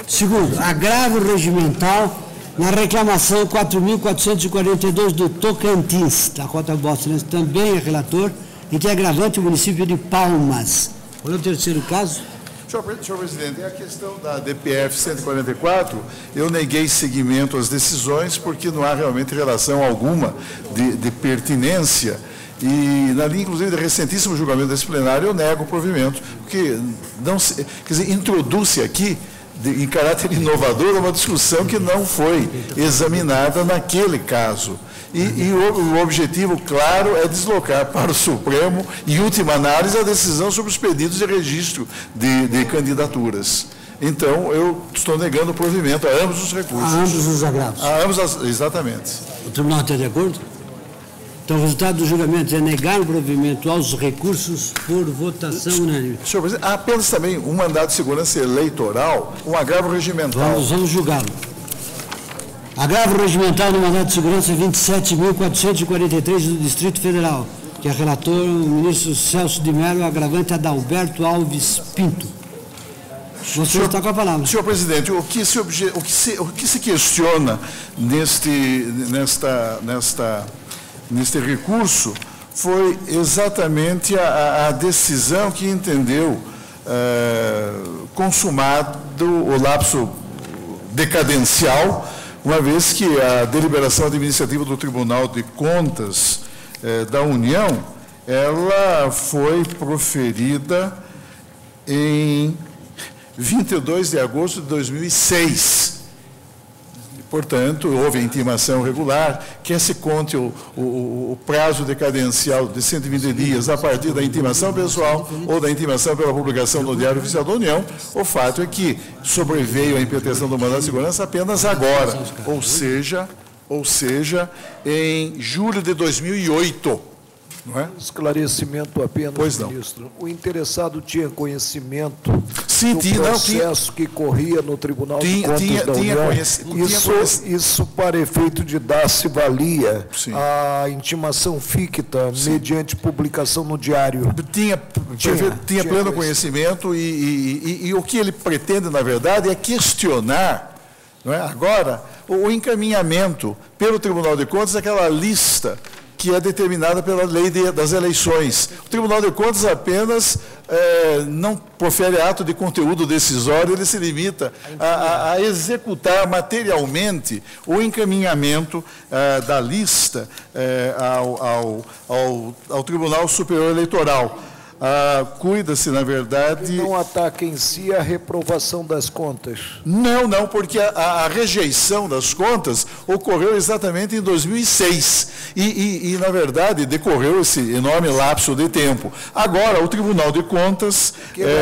Segundo, agravo regimental na reclamação 4.442 do Tocantins, da Cota Vossa Excelência também é relator, em que é agravante o município de Palmas. Qual é o terceiro caso? Senhor presidente, é a questão da DPF 144, eu neguei seguimento às decisões porque não há realmente relação alguma de pertinência e, na linha, inclusive, do recentíssimo julgamento desse plenário, eu nego o provimento, porque não se, quer dizer, introduz-se aqui, em caráter inovador, uma discussão que não foi examinada naquele caso. E o objetivo, claro, é deslocar para o Supremo, em última análise, a decisão sobre os pedidos de registro de candidaturas. Então, eu estou negando o provimento a ambos os recursos. A ambos os agravos. A ambos, exatamente. O tribunal está de acordo? Então, o resultado do julgamento é negar o provimento aos recursos por votação unânime. Senhor presidente, há apenas também um mandado de segurança eleitoral, um agravo regimental. Vamos julgá-lo. Agravo regimental no mandado de segurança 27.443 do Distrito Federal, que é relator o ministro Celso de Mello, agravante Adalberto Alves Pinto. Você está com a palavra. Senhor presidente, o que se questiona neste recurso foi exatamente a decisão que entendeu consumado o lapso decadencial, uma vez que a deliberação administrativa do Tribunal de Contas da União, ela foi proferida em 22 de agosto de 2006. Portanto, houve a intimação regular, quer se conte o prazo decadencial de 120 dias a partir da intimação pessoal ou da intimação pela publicação no Diário Oficial da União, o fato é que sobreveio a impetração do mandado de segurança apenas agora, ou seja, em julho de 2008. Não é? Esclarecimento apenas, pois não. Ministro. O interessado tinha conhecimento Sim, do processo que corria no Tribunal de Contas da União. Isso para efeito de dar-se valia à intimação ficta mediante publicação no Diário. Tinha pleno conhecimento e o que ele pretende, na verdade, é questionar, não é? Agora, o encaminhamento pelo Tribunal de Contas daquela lista que é determinada pela lei das eleições. O Tribunal de Contas apenas não profere ato de conteúdo decisório, ele se limita a executar materialmente o encaminhamento da lista ao Tribunal Superior Eleitoral. Cuida-se, na verdade... Não ataca em si a reprovação das contas. Não, porque a rejeição das contas ocorreu exatamente em 2006 e, na verdade, decorreu esse enorme lapso de tempo. Agora, o Tribunal de Contas...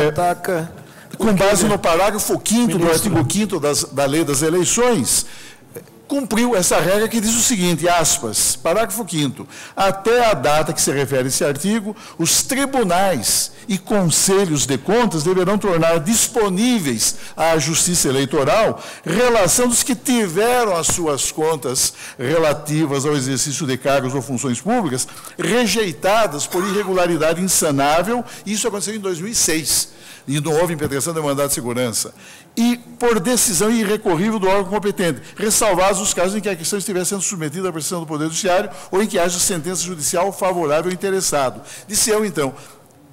ataca... Com base no parágrafo 5º do artigo 5º da Lei das Eleições, cumpriu essa regra que diz o seguinte, aspas, parágrafo 5º, até a data que se refere esse artigo, os tribunais e conselhos de contas deverão tornar disponíveis à Justiça Eleitoral relação dos que tiveram as suas contas relativas ao exercício de cargos ou funções públicas rejeitadas por irregularidade insanável, isso aconteceu em 2006. E não houve impetração de mandado de segurança, e por decisão irrecorrível do órgão competente, ressalvados os casos em que a questão estiver sendo submetida à precisão do Poder Judiciário ou em que haja sentença judicial favorável ao interessado. Disse eu, então,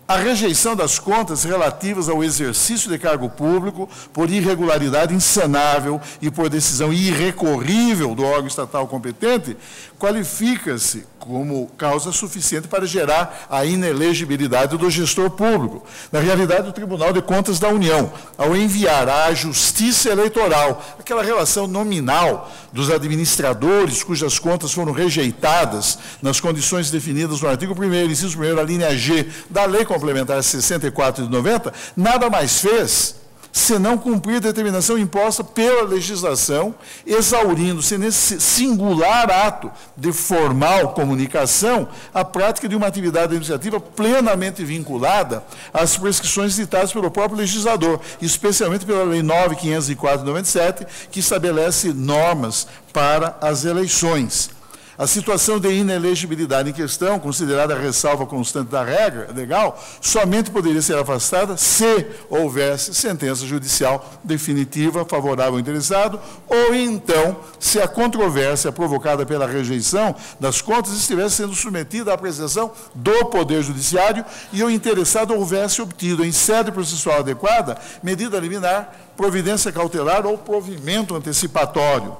a rejeição das contas relativas ao exercício de cargo público por irregularidade insanável e por decisão irrecorrível do órgão estatal competente qualifica-se como causa suficiente para gerar a inelegibilidade do gestor público. Na realidade, o Tribunal de Contas da União, ao enviar à Justiça Eleitoral aquela relação nominal dos administradores cujas contas foram rejeitadas nas condições definidas no artigo 1º, inciso 1º, a linha G da Lei Complementar 64 de 90, nada mais fez senão cumprir a determinação imposta pela legislação, exaurindo-se nesse singular ato de formal comunicação a prática de uma atividade administrativa plenamente vinculada às prescrições ditadas pelo próprio legislador, especialmente pela Lei 9.504 de 97, que estabelece normas para as eleições. A situação de inelegibilidade em questão, considerada a ressalva constante da regra legal, somente poderia ser afastada se houvesse sentença judicial definitiva favorável ao interessado, ou então, se a controvérsia provocada pela rejeição das contas estivesse sendo submetida à apreciação do Poder Judiciário e o interessado houvesse obtido, em sede processual adequada, medida liminar, providência cautelar ou provimento antecipatório.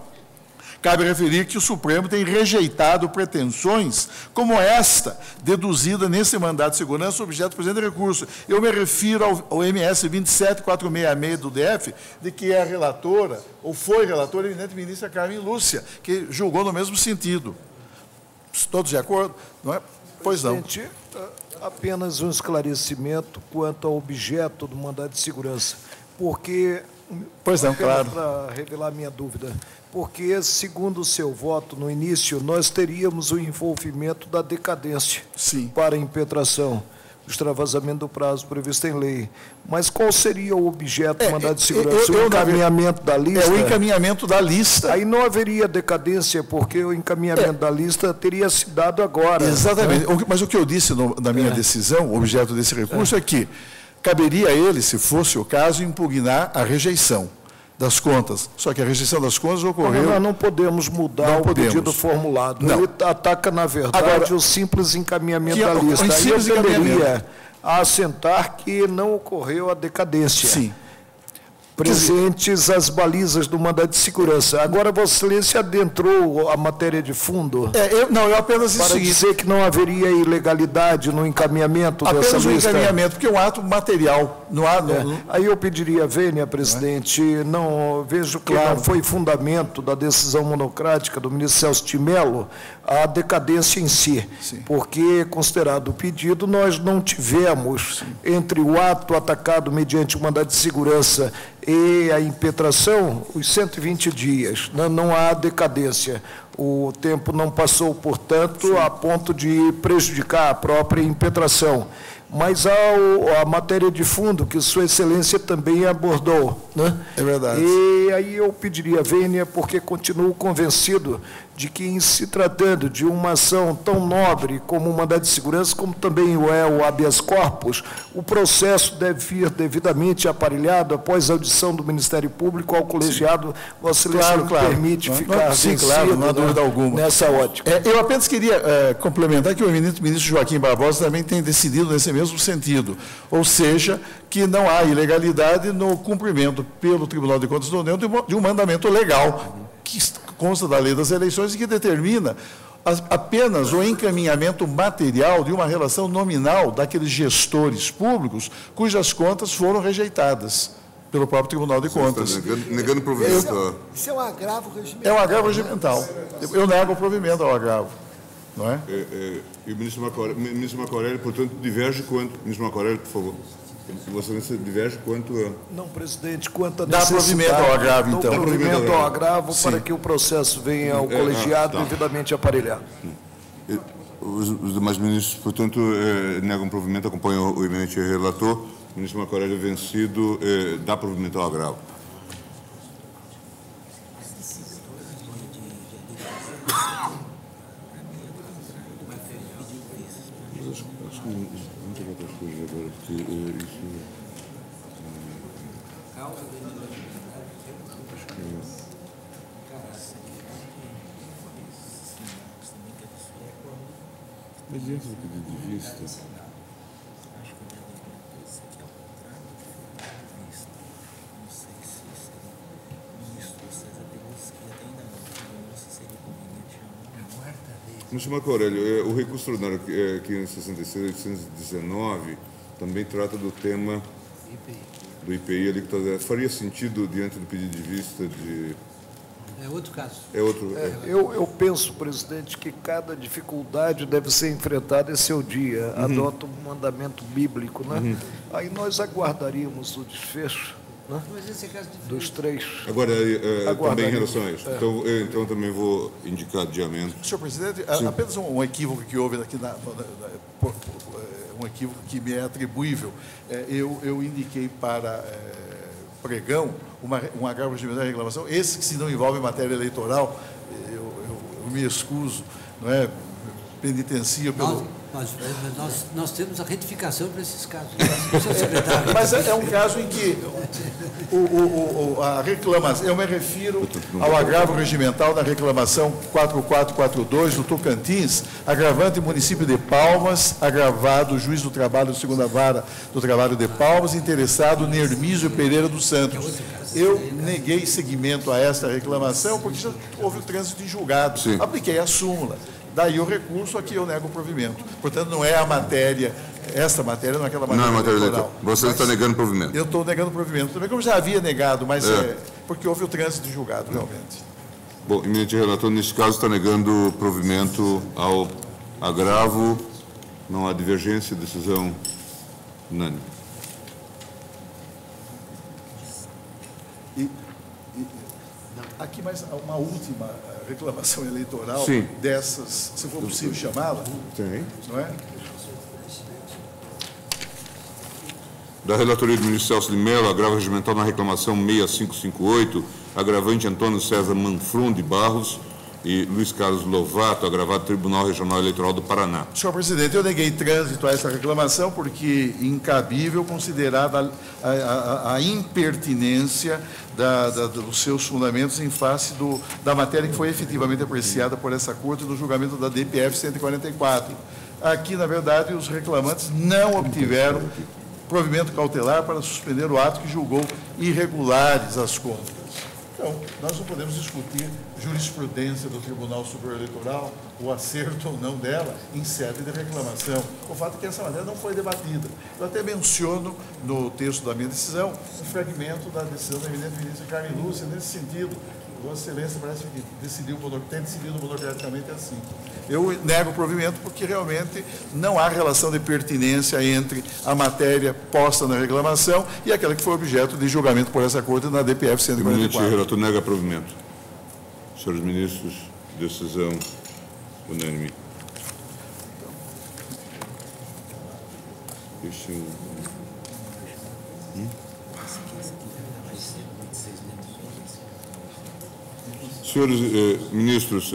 Cabe referir que o Supremo tem rejeitado pretensões como esta, deduzida nesse mandado de segurança, objeto do presente recurso. Eu me refiro ao MS 27466 do DF, de que é a relatora, ou foi relatora, a eminente ministra Carmen Lúcia, que julgou no mesmo sentido. Todos de acordo? Não é? Pois não. Presidente, apenas um esclarecimento quanto ao objeto do mandado de segurança, porque... Pois não, claro. Para revelar minha dúvida, porque, segundo o seu voto no início, nós teríamos o envolvimento da decadência para a impetração, o extravasamento do prazo previsto em lei. Mas qual seria o objeto do mandado de segurança? O encaminhamento da lista? É o encaminhamento da lista. Aí não haveria decadência, porque o encaminhamento da lista teria se dado agora. Exatamente. Né? Mas o que eu disse na minha decisão, o objeto desse recurso, é que caberia a ele, se fosse o caso, impugnar a rejeição das contas. Só que a rejeição das contas ocorreu... Nós não podemos mudar o pedido formulado. Não. Ele ataca, na verdade, agora, o simples encaminhamento da lista. Aí eu poderia a assentar que não ocorreu a decadência. Sim. Presentes as balizas do mandado de segurança. Agora, Vossa Excelência adentrou a matéria de fundo Eu apenas para dizer que não haveria ilegalidade no encaminhamento dessa apenas lista. encaminhamento, porque é um ato material. Não há, Aí eu pediria, vênia, presidente, não vejo que não foi fundamento da decisão monocrática do ministro Celso de Mello a decadência em si, porque, considerado o pedido, nós não tivemos, entre o ato atacado mediante o mandado de segurança e a impetração, os 120 dias. Não há decadência. O tempo não passou, portanto, a ponto de prejudicar a própria impetração. Mas há a matéria de fundo, que Sua Excelência também abordou. Né? É verdade. E aí eu pediria vênia, porque continuo convencido de que, em se tratando de uma ação tão nobre como o mandado de segurança, como também o habeas corpus, o processo deve vir devidamente aparelhado após a audição do Ministério Público ao colegiado. Vossa Excelência permite ficar claro, não há dúvida alguma. Nessa ótica. Eu apenas queria complementar que o ministro Joaquim Barbosa também tem decidido nesse mesmo sentido, ou seja, que não há ilegalidade no cumprimento pelo Tribunal de Contas da União de um mandamento legal que consta da Lei das Eleições e que determina apenas o encaminhamento material de uma relação nominal daqueles gestores públicos cujas contas foram rejeitadas pelo próprio Tribunal de Contas. Negando provimento. Isso é um agravo regimental. É um agravo regimental. Eu nego o provimento ao agravo. Não é? E o ministro Marco Aurélio, portanto, diverge quanto... Ministro Marco Aurélio, por favor. Vossa Excelência diverge quanto a... Não, presidente, quanto a dá provimento ao agravo, então. Dá provimento ao agravo para que o processo venha ao colegiado devidamente aparelhado. Os demais ministros, portanto, negam provimento, acompanham o eminente relator. O ministro Marco Aurélio vencido, dá provimento ao agravo. Acho que não tem outras coisas agora, porque isso... Mas dentro do pedido de vista... Ministro Marco Aurélio, o recurso extraordinário aqui em 66.819 também trata do tema do IPI ali, que faria sentido diante do pedido de vista de... É outro caso. É outro... Eu penso, presidente, que cada dificuldade deve ser enfrentada em seu dia. Adota um mandamento bíblico, né? Aí nós aguardaríamos o desfecho, né? Mas esse é caso dos três. Agora, também em relação a isso. Então também vou indicar adiamento. Senhor presidente, apenas um equívoco que houve aqui, um equívoco que me é atribuível. Eu indiquei para pregão um agravo regimental de reclamação. Esse que, se não envolve matéria eleitoral, eu me excuso, não é? Penitencio pelo... Nós temos a retificação para esses casos. Secretário. Mas é um caso em que a reclamação, eu me refiro ao agravo regimental da reclamação 4442 do Tocantins, agravante município de Palmas, agravado juiz do trabalho, segunda vara do trabalho de Palmas, interessado Nermísio Pereira dos Santos. Eu neguei seguimento a esta reclamação porque já houve o trânsito em julgado. Sim. Apliquei a súmula. Daí o recurso, aqui eu nego o provimento. Portanto, não é a matéria, esta matéria não é aquela matéria. Não é matéria eleitoral. Você está negando provimento. Eu estou negando provimento. Também como já havia negado, mas porque houve o trânsito de julgado, realmente. Bom, eminente relator, neste caso, está negando provimento ao agravo, não há divergência, decisão unânime. Aqui mais uma última reclamação eleitoral. Sim. Dessas, se for possível chamá-la. Tem. Não é? Da relatoria do ministro Celso de Mello, agravo regimental na reclamação 6558, agravante Antônio César Manfron de Barros, e Luiz Carlos Lovato, agravado Tribunal Regional Eleitoral do Paraná. Senhor presidente, eu neguei trânsito a essa reclamação porque incabível considerada a impertinência dos seus fundamentos em face da matéria que foi efetivamente apreciada por essa Corte no julgamento da DPF 144. Aqui, na verdade, os reclamantes não obtiveram provimento cautelar para suspender o ato que julgou irregulares as contas. Então, nós não podemos discutir jurisprudência do Tribunal Superior Eleitoral, o acerto ou não dela, em sede de reclamação. O fato é que essa matéria não foi debatida. Eu até menciono no texto da minha decisão um fragmento da decisão da eminente ministra Carmen Lúcia, nesse sentido. Vossa Excelência parece que tem decidido monocraticamente assim. Eu nego o provimento porque realmente não há relação de pertinência entre a matéria posta na reclamação e aquela que foi objeto de julgamento por essa Corte na DPF 144. O relator nega provimento. Senhores ministros, decisão unânime. Deixa eu... Senhores ministros,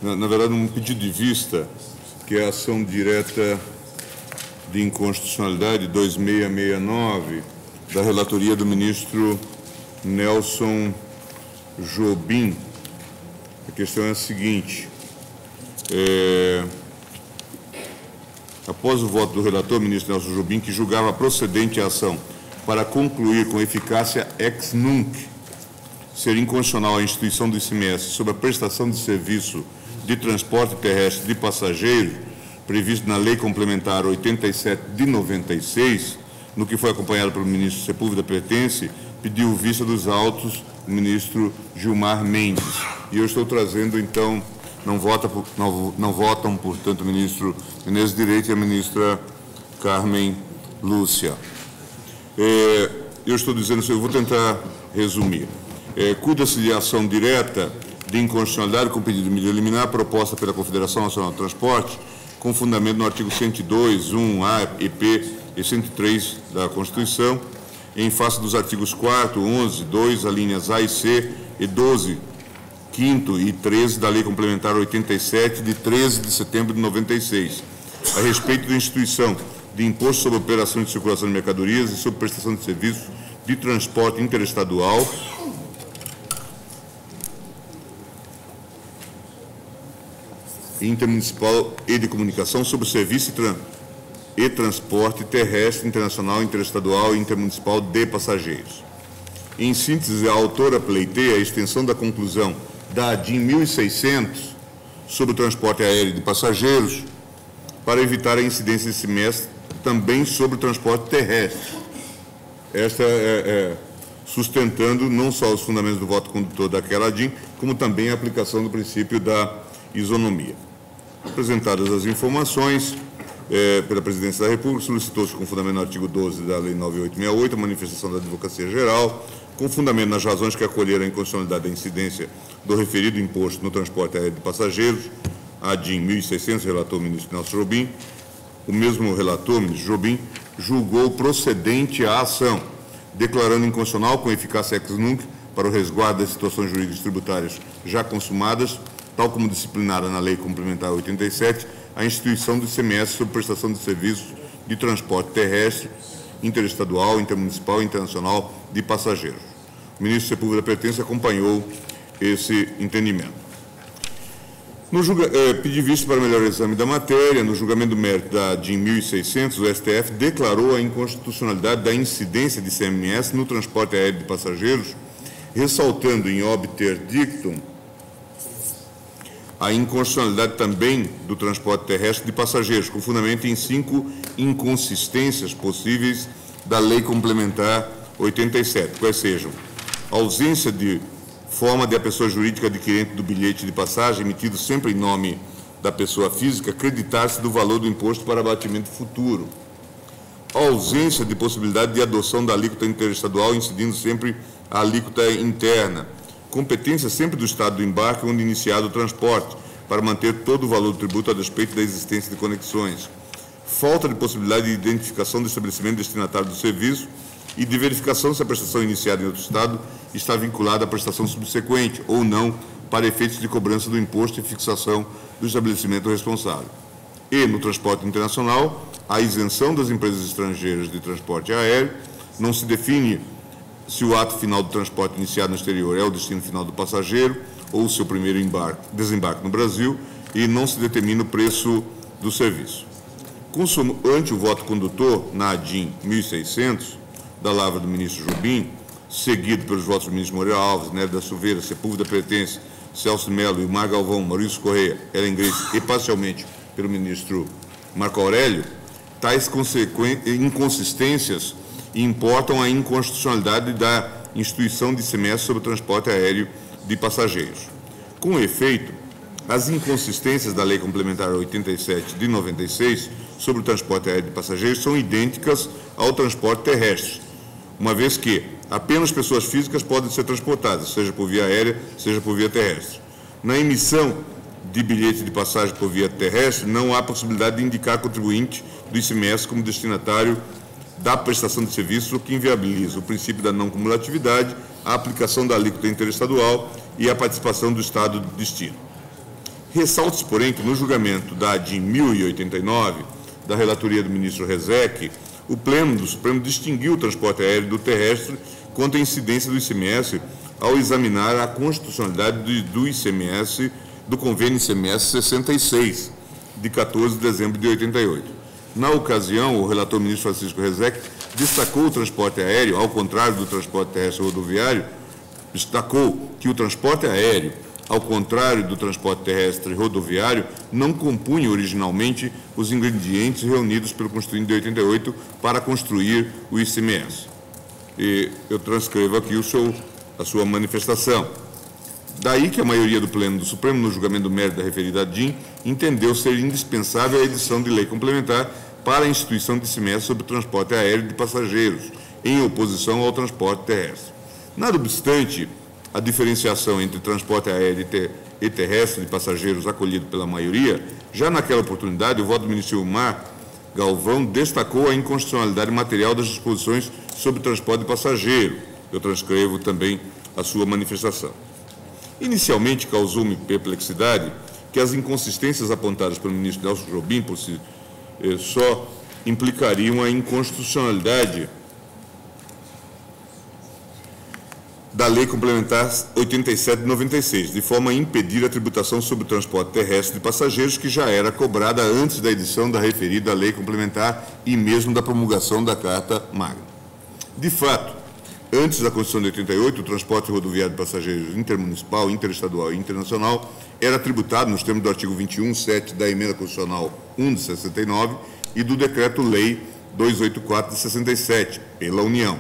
na verdade, um pedido de vista, que é a ação direta de inconstitucionalidade 2669, da relatoria do ministro Nelson Jobim. A questão é a seguinte: após o voto do relator, ministro Nelson Jobim, que julgava procedente a ação para concluir com eficácia ex nunc ser inconstitucional a instituição do ICMS sobre a prestação de serviço de transporte terrestre de passageiros, previsto na Lei Complementar 87 de 96, no que foi acompanhado pelo ministro Sepúlveda Pertence, pediu vista dos autos do ministro Gilmar Mendes. E eu estou trazendo, então, não votam, portanto, o ministro Menezes Direito e a ministra Carmen Lúcia. Eu estou dizendo isso, eu vou tentar resumir. Cuida-se de ação direta de inconstitucionalidade com pedido de medida liminar proposta pela Confederação Nacional do Transporte, com fundamento no artigo 102, 1A, EP e 103 da Constituição, em face dos artigos 4º, 11, 2, alíneas A e C e 12, 5º e 13 da Lei Complementar 87, de 13 de setembro de 96, a respeito da instituição de imposto sobre operação de circulação de mercadorias e sobre prestação de serviços de transporte interestadual, intermunicipal e de comunicação sobre o serviço e transporte terrestre, internacional, interestadual e intermunicipal de passageiros. Em síntese, a autora pleiteia a extensão da conclusão da ADIM 1600 sobre o transporte aéreo de passageiros para evitar a incidência de ICMS também sobre o transporte terrestre. Esta sustentando não só os fundamentos do voto condutor daquela ADIM, como também a aplicação do princípio da isonomia. Apresentadas as informações pela Presidência da República, solicitou-se com fundamento no artigo 12 da Lei 9868 a manifestação da Advocacia Geral, com fundamento nas razões que acolheram a inconstitucionalidade da incidência do referido imposto no transporte aéreo de passageiros, a ADIM 1600, relator o ministro Nelson Jobim. O mesmo relator, o ministro Jobim, julgou procedente a ação, declarando inconstitucional com eficácia ex nunc para o resguardo das situações jurídicas tributárias já consumadas, tal como disciplinada na Lei Complementar 87, a instituição do ICMS sobre prestação de serviços de transporte terrestre, interestadual, intermunicipal e internacional de passageiros. O ministro Sepúlveda Pertence acompanhou esse entendimento. Pedi vista para melhor exame da matéria. No julgamento do mérito da ADIM 1600, o STF declarou a inconstitucionalidade da incidência de ICMS no transporte aéreo de passageiros, ressaltando em obter dictum a inconstitucionalidade também do transporte terrestre de passageiros, com fundamento em 5 inconsistências possíveis da Lei Complementar 87, quais sejam: ausência de forma de a pessoa jurídica adquirente do bilhete de passagem, emitido sempre em nome da pessoa física, acreditar-se do valor do imposto para abatimento futuro; ausência de possibilidade de adoção da alíquota interestadual, incidindo sempre a alíquota interna; competência sempre do Estado do embarque onde iniciado o transporte, para manter todo o valor do tributo a despeito da existência de conexões; falta de possibilidade de identificação do estabelecimento destinatário do serviço e de verificação se a prestação iniciada em outro Estado está vinculada à prestação subsequente ou não para efeitos de cobrança do imposto e fixação do estabelecimento responsável. E, no transporte internacional, a isenção das empresas estrangeiras de transporte aéreo. Não se define se o ato final do transporte iniciado no exterior é o destino final do passageiro ou o seu primeiro desembarque no Brasil, e não se determina o preço do serviço. Consoante o voto condutor na ADIM 1600, da lavra do ministro Jobim, seguido pelos votos do ministro Moreira Alves, Nery da Silveira, Sepúlveda Pertence, Celso de Mello, Ilmar Galvão, Maurício Correia, Helen Grace e parcialmente pelo ministro Marco Aurélio, tais inconsistências importam a inconstitucionalidade da instituição de ICMS sobre o transporte aéreo de passageiros. Com efeito, as inconsistências da Lei Complementar 87 de 96 sobre o transporte aéreo de passageiros são idênticas ao transporte terrestre, uma vez que apenas pessoas físicas podem ser transportadas, seja por via aérea, seja por via terrestre. Na emissão de bilhete de passagem por via terrestre, não há possibilidade de indicar contribuinte do ICMS como destinatário da prestação de serviço, o que inviabiliza o princípio da não cumulatividade, a aplicação da alíquota interestadual e a participação do Estado de destino. Ressalta-se, porém, que no julgamento da ADIM 1089, da relatoria do ministro Rezec, o Pleno do Supremo distinguiu o transporte aéreo do terrestre quanto à incidência do ICMS ao examinar a constitucionalidade do ICMS, do convênio ICMS 66, de 14 de dezembro de 88. Na ocasião, o relator ministro Francisco Rezec destacou o transporte aéreo, ao contrário do transporte terrestre rodoviário, destacou que o transporte aéreo, ao contrário do transporte terrestre rodoviário, não compunha originalmente os ingredientes reunidos pelo Constituinte de 88 para construir o ICMS. E eu transcrevo aqui a sua manifestação. Daí que a maioria do Pleno do Supremo, no julgamento do mérito da referida ADIM, entendeu ser indispensável a edição de lei complementar para a instituição de ICMS sobre o transporte aéreo de passageiros, em oposição ao transporte terrestre. Nada obstante, a diferenciação entre transporte aéreo e terrestre de passageiros acolhido pela maioria, já naquela oportunidade, o voto do ministro Ilmar Galvão destacou a inconstitucionalidade material das disposições sobre o transporte de passageiro. Eu transcrevo também a sua manifestação. Inicialmente, causou-me perplexidade que as inconsistências apontadas pelo ministro Nelson Jobim por si só implicariam a inconstitucionalidade da Lei Complementar 87 de 96, de forma a impedir a tributação sobre o transporte terrestre de passageiros, que já era cobrada antes da edição da referida Lei Complementar e mesmo da promulgação da Carta Magna. De fato, antes da Constituição de 88, o transporte rodoviário de passageiros intermunicipal, interestadual e internacional era tributado nos termos do artigo 21(7) da Emenda Constitucional 1 de 69 e do Decreto-Lei 284 de 67, pela União.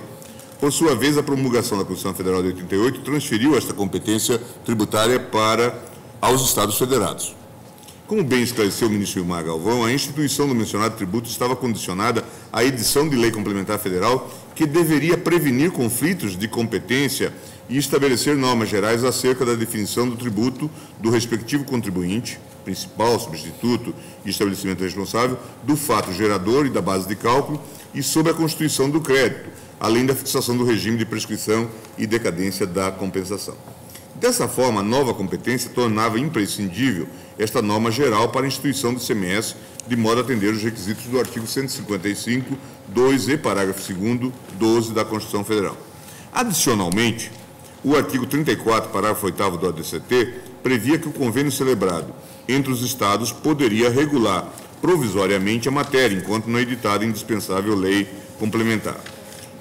Por sua vez, a promulgação da Constituição Federal de 88 transferiu esta competência tributária aos Estados Federados. Como bem esclareceu o ministro Ilmar Galvão, a instituição do mencionado tributo estava condicionada à edição de lei complementar federal que deveria prevenir conflitos de competência e estabelecer normas gerais acerca da definição do tributo do respectivo contribuinte, principal, substituto e estabelecimento responsável, do fato gerador e da base de cálculo e sobre a constituição do crédito, além da fixação do regime de prescrição e decadência da compensação. Dessa forma, a nova competência tornava imprescindível esta norma geral para a instituição do ICMS, de modo a atender os requisitos do artigo 155, 2e, parágrafo 2º, 12 da Constituição Federal. Adicionalmente, o artigo 34, parágrafo 8º do ADCT, previa que o convênio celebrado entre os Estados poderia regular provisoriamente a matéria, enquanto não editada indispensável lei complementar.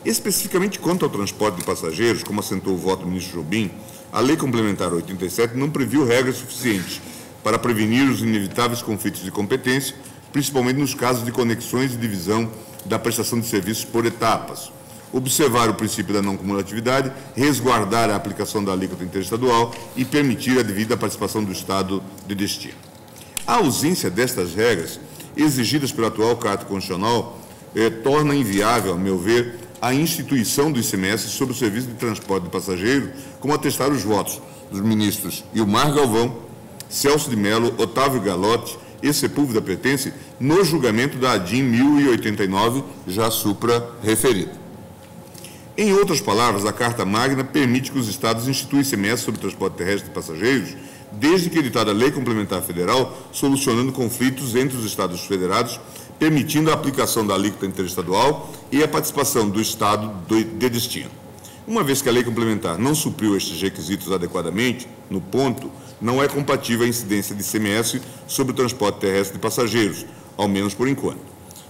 Especificamente quanto ao transporte de passageiros, como assentou o voto do ministro Jobim, a Lei Complementar 87 não previu regras suficientes para prevenir os inevitáveis conflitos de competência, principalmente nos casos de conexões e divisão da prestação de serviços por etapas. Observar o princípio da não cumulatividade, resguardar a aplicação da alíquota interestadual e permitir a devida participação do Estado de destino. A ausência destas regras, exigidas pela atual Carta Constitucional, torna inviável, a meu ver, a instituição do ICMS sobre o serviço de transporte de passageiros, como atestaram os votos dos ministros Ilmar Galvão, Celso de Mello, Otávio Galotti e Sepúlveda Pertence, no julgamento da ADIM 1089, já supra-referida. Em outras palavras, a Carta Magna permite que os Estados instituam ICMS sobre transporte terrestre de passageiros, desde que editada a Lei Complementar Federal, solucionando conflitos entre os Estados federados, permitindo a aplicação da alíquota interestadual e a participação do Estado de destino. Uma vez que a Lei Complementar não supriu estes requisitos adequadamente, no ponto, não é compatível a incidência de ICMS sobre o transporte terrestre de passageiros, ao menos por enquanto.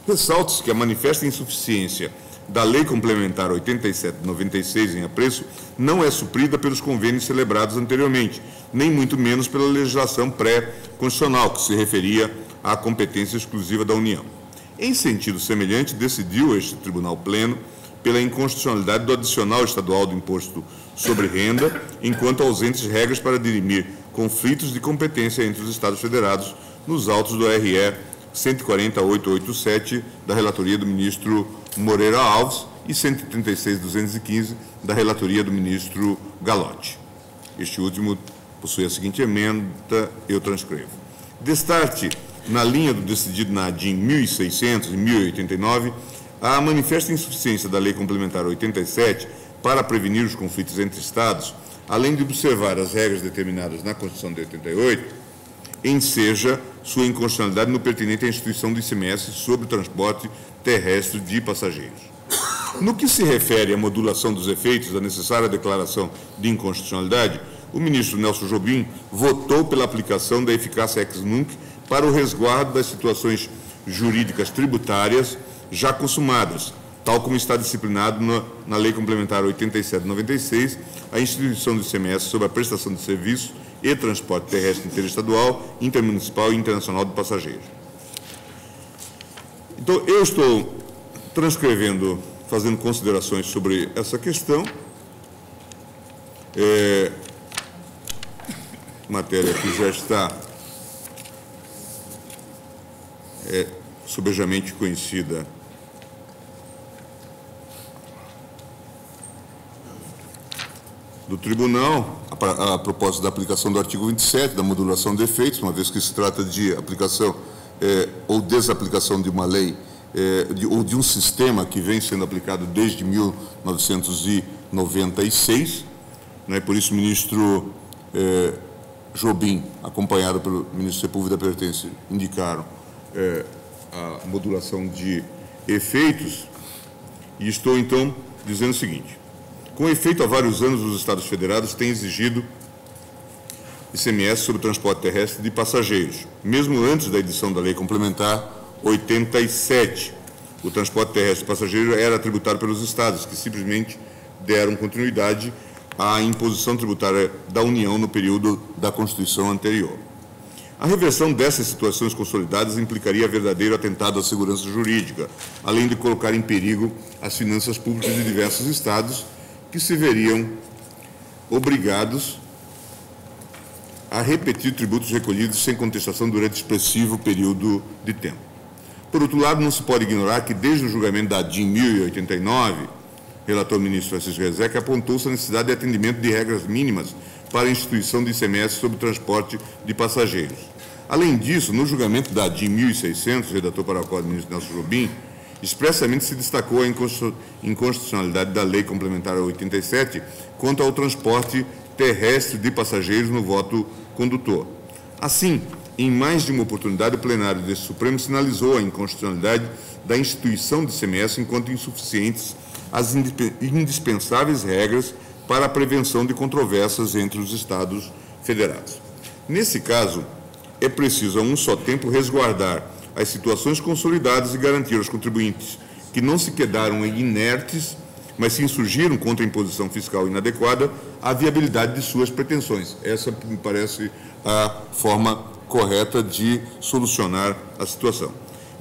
Ressalta-se que a manifesta insuficiência da Lei Complementar 87/96 em apreço não é suprida pelos convênios celebrados anteriormente, nem muito menos pela legislação pré-constitucional, que se referia à competência exclusiva da União. Em sentido semelhante, decidiu este Tribunal Pleno pela inconstitucionalidade do adicional estadual do imposto sobre renda, enquanto ausentes regras para dirimir conflitos de competência entre os Estados federados, nos autos do RE 140.887, da relatoria do ministro Moreira Alves, e 136.215, da relatoria do ministro Galotti. Este último possui a seguinte emenda, eu transcrevo. Destarte, na linha do decidido na ADIM 1600 e 1089, a manifesta insuficiência da Lei Complementar 87 para prevenir os conflitos entre Estados, além de observar as regras determinadas na Constituição de 88, enseja sua inconstitucionalidade no pertinente à instituição do ICMS sobre o transporte terrestre de passageiros. No que se refere à modulação dos efeitos da necessária declaração de inconstitucionalidade, o ministro Nelson Jobim votou pela aplicação da eficácia ex nunc para o resguardo das situações jurídicas tributárias já consumadas, tal como está disciplinado na Lei Complementar 87/96, a instituição do ICMS sobre a prestação de serviço e transporte terrestre interestadual, intermunicipal e internacional de passageiros. Então, eu estou transcrevendo, fazendo considerações sobre essa questão, matéria que já está sobejamente conhecida do Tribunal, a propósito da aplicação do artigo 27, da modulação de efeitos, uma vez que se trata de aplicação ou desaplicação de uma lei ou de um sistema que vem sendo aplicado desde 1996. Né? Por isso, o ministro Jobim, acompanhado pelo ministro Sepúlveda Pertence, indicaram a modulação de efeitos, e estou, então, dizendo o seguinte. Com efeito, há vários anos, os Estados federados têm exigido ICMS sobre o transporte terrestre de passageiros, mesmo antes da edição da Lei Complementar 87. O transporte terrestre de passageiros era tributado pelos Estados, que simplesmente deram continuidade à imposição tributária da União no período da Constituição anterior. A reversão dessas situações consolidadas implicaria verdadeiro atentado à segurança jurídica, além de colocar em perigo as finanças públicas de diversos Estados, que se veriam obrigados a repetir tributos recolhidos sem contestação durante expressivo período de tempo. Por outro lado, não se pode ignorar que, desde o julgamento da ADIM 1089, relator ministro Francisco Rezec, apontou-se a necessidade de atendimento de regras mínimas para a instituição de ICMS sobre o transporte de passageiros. Além disso, no julgamento da ADIM 1600, redator para o qual o ministro Nelson Jobim, expressamente se destacou a inconstitucionalidade da Lei Complementar 87 quanto ao transporte terrestre de passageiros no voto condutor. Assim, em mais de uma oportunidade, o plenário deste Supremo sinalizou a inconstitucionalidade da instituição de ICMS enquanto insuficientes as indispensáveis regras para a prevenção de controvérsias entre os Estados federados. Nesse caso, é preciso, a um só tempo, resguardar as situações consolidadas e garantir aos contribuintes que não se quedaram inertes, mas se insurgiram contra a imposição fiscal inadequada, a viabilidade de suas pretensões. Essa me parece a forma correta de solucionar a situação.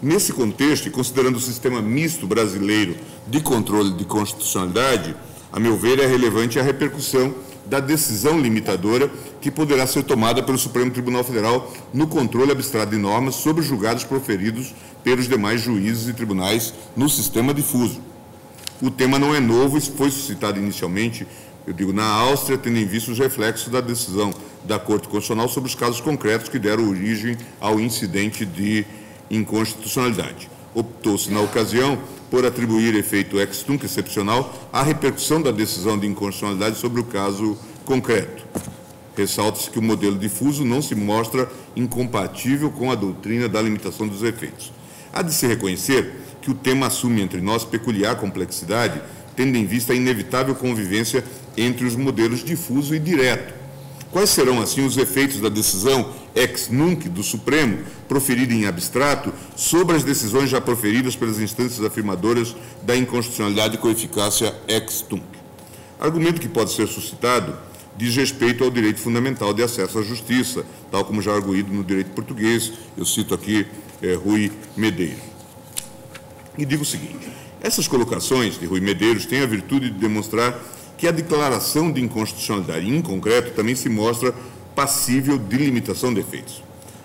Nesse contexto, e considerando o sistema misto brasileiro de controle de constitucionalidade, a meu ver, é relevante a repercussão da decisão limitadora que poderá ser tomada pelo Supremo Tribunal Federal no controle abstrato de normas sobre julgados proferidos pelos demais juízes e tribunais no sistema difuso. O tema não é novo e foi suscitado inicialmente, eu digo, na Áustria, tendo em vista os reflexos da decisão da Corte Constitucional sobre os casos concretos que deram origem ao incidente de inconstitucionalidade. Optou-se, na ocasião, por atribuir efeito ex tunc excepcional à repercussão da decisão de inconstitucionalidade sobre o caso concreto. Ressalta-se que o modelo difuso não se mostra incompatível com a doutrina da limitação dos efeitos. Há de se reconhecer que o tema assume entre nós peculiar complexidade, tendo em vista a inevitável convivência entre os modelos difuso e direto. Quais serão, assim, os efeitos da decisão ex nunc do Supremo, proferida em abstrato, sobre as decisões já proferidas pelas instâncias afirmadoras da inconstitucionalidade com eficácia ex tunc? Argumento que pode ser suscitado diz respeito ao direito fundamental de acesso à justiça, tal como já arguído no direito português. Eu cito aqui Rui Medeiros. E digo o seguinte: essas colocações de Rui Medeiros têm a virtude de demonstrar que a declaração de inconstitucionalidade, em concreto, também se mostra passível de limitação de efeitos.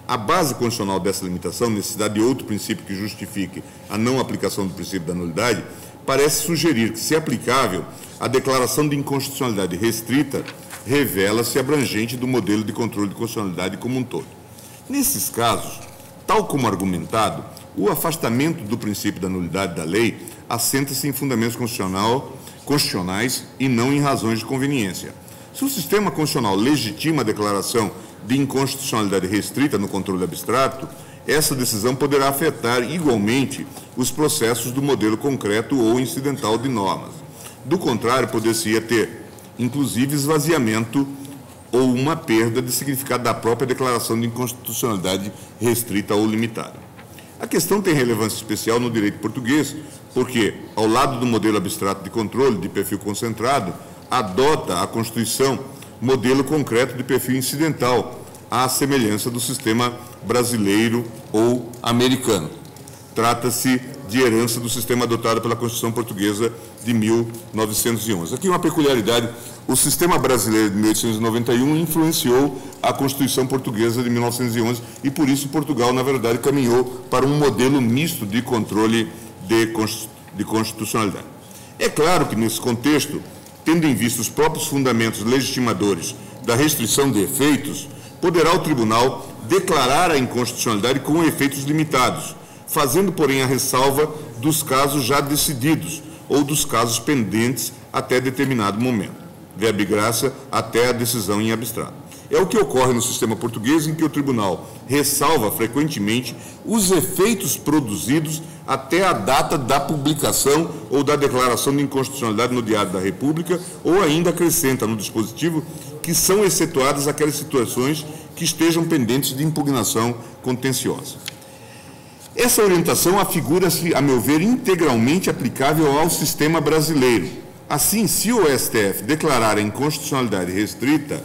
A base constitucional dessa limitação, necessidade de outro princípio que justifique a não aplicação do princípio da nulidade, parece sugerir que, se aplicável, a declaração de inconstitucionalidade restrita revela-se abrangente do modelo de controle de constitucionalidade como um todo. Nesses casos, tal como argumentado, o afastamento do princípio da nulidade da lei assenta-se em fundamentos constitucionais e não em razões de conveniência. Se o sistema constitucional legitima a declaração de inconstitucionalidade restrita no controle abstrato, essa decisão poderá afetar igualmente os processos do modelo concreto ou incidental de normas. Do contrário, poder-se-ia ter, inclusive, esvaziamento ou uma perda de significado da própria declaração de inconstitucionalidade restrita ou limitada. A questão tem relevância especial no direito português, porque, ao lado do modelo abstrato de controle de perfil concentrado, adota a Constituição modelo concreto de perfil incidental, à semelhança do sistema brasileiro ou americano. Trata-se de herança do sistema adotado pela Constituição Portuguesa de 1911. Aqui uma peculiaridade: o sistema brasileiro de 1891 influenciou a Constituição Portuguesa de 1911 e, por isso, Portugal, na verdade, caminhou para um modelo misto de controle de constitucionalidade. É claro que, nesse contexto, tendo em vista os próprios fundamentos legitimadores da restrição de efeitos, poderá o Tribunal declarar a inconstitucionalidade com efeitos limitados, fazendo, porém, a ressalva dos casos já decididos ou dos casos pendentes até determinado momento, verbi graça até a decisão em abstrato. É o que ocorre no sistema português, em que o Tribunal ressalva frequentemente os efeitos produzidos até a data da publicação ou da declaração de inconstitucionalidade no Diário da República, ou ainda acrescenta no dispositivo que são excetuadas aquelas situações que estejam pendentes de impugnação contenciosa. Essa orientação afigura-se, a meu ver, integralmente aplicável ao sistema brasileiro. Assim, se o STF declarar a inconstitucionalidade restrita,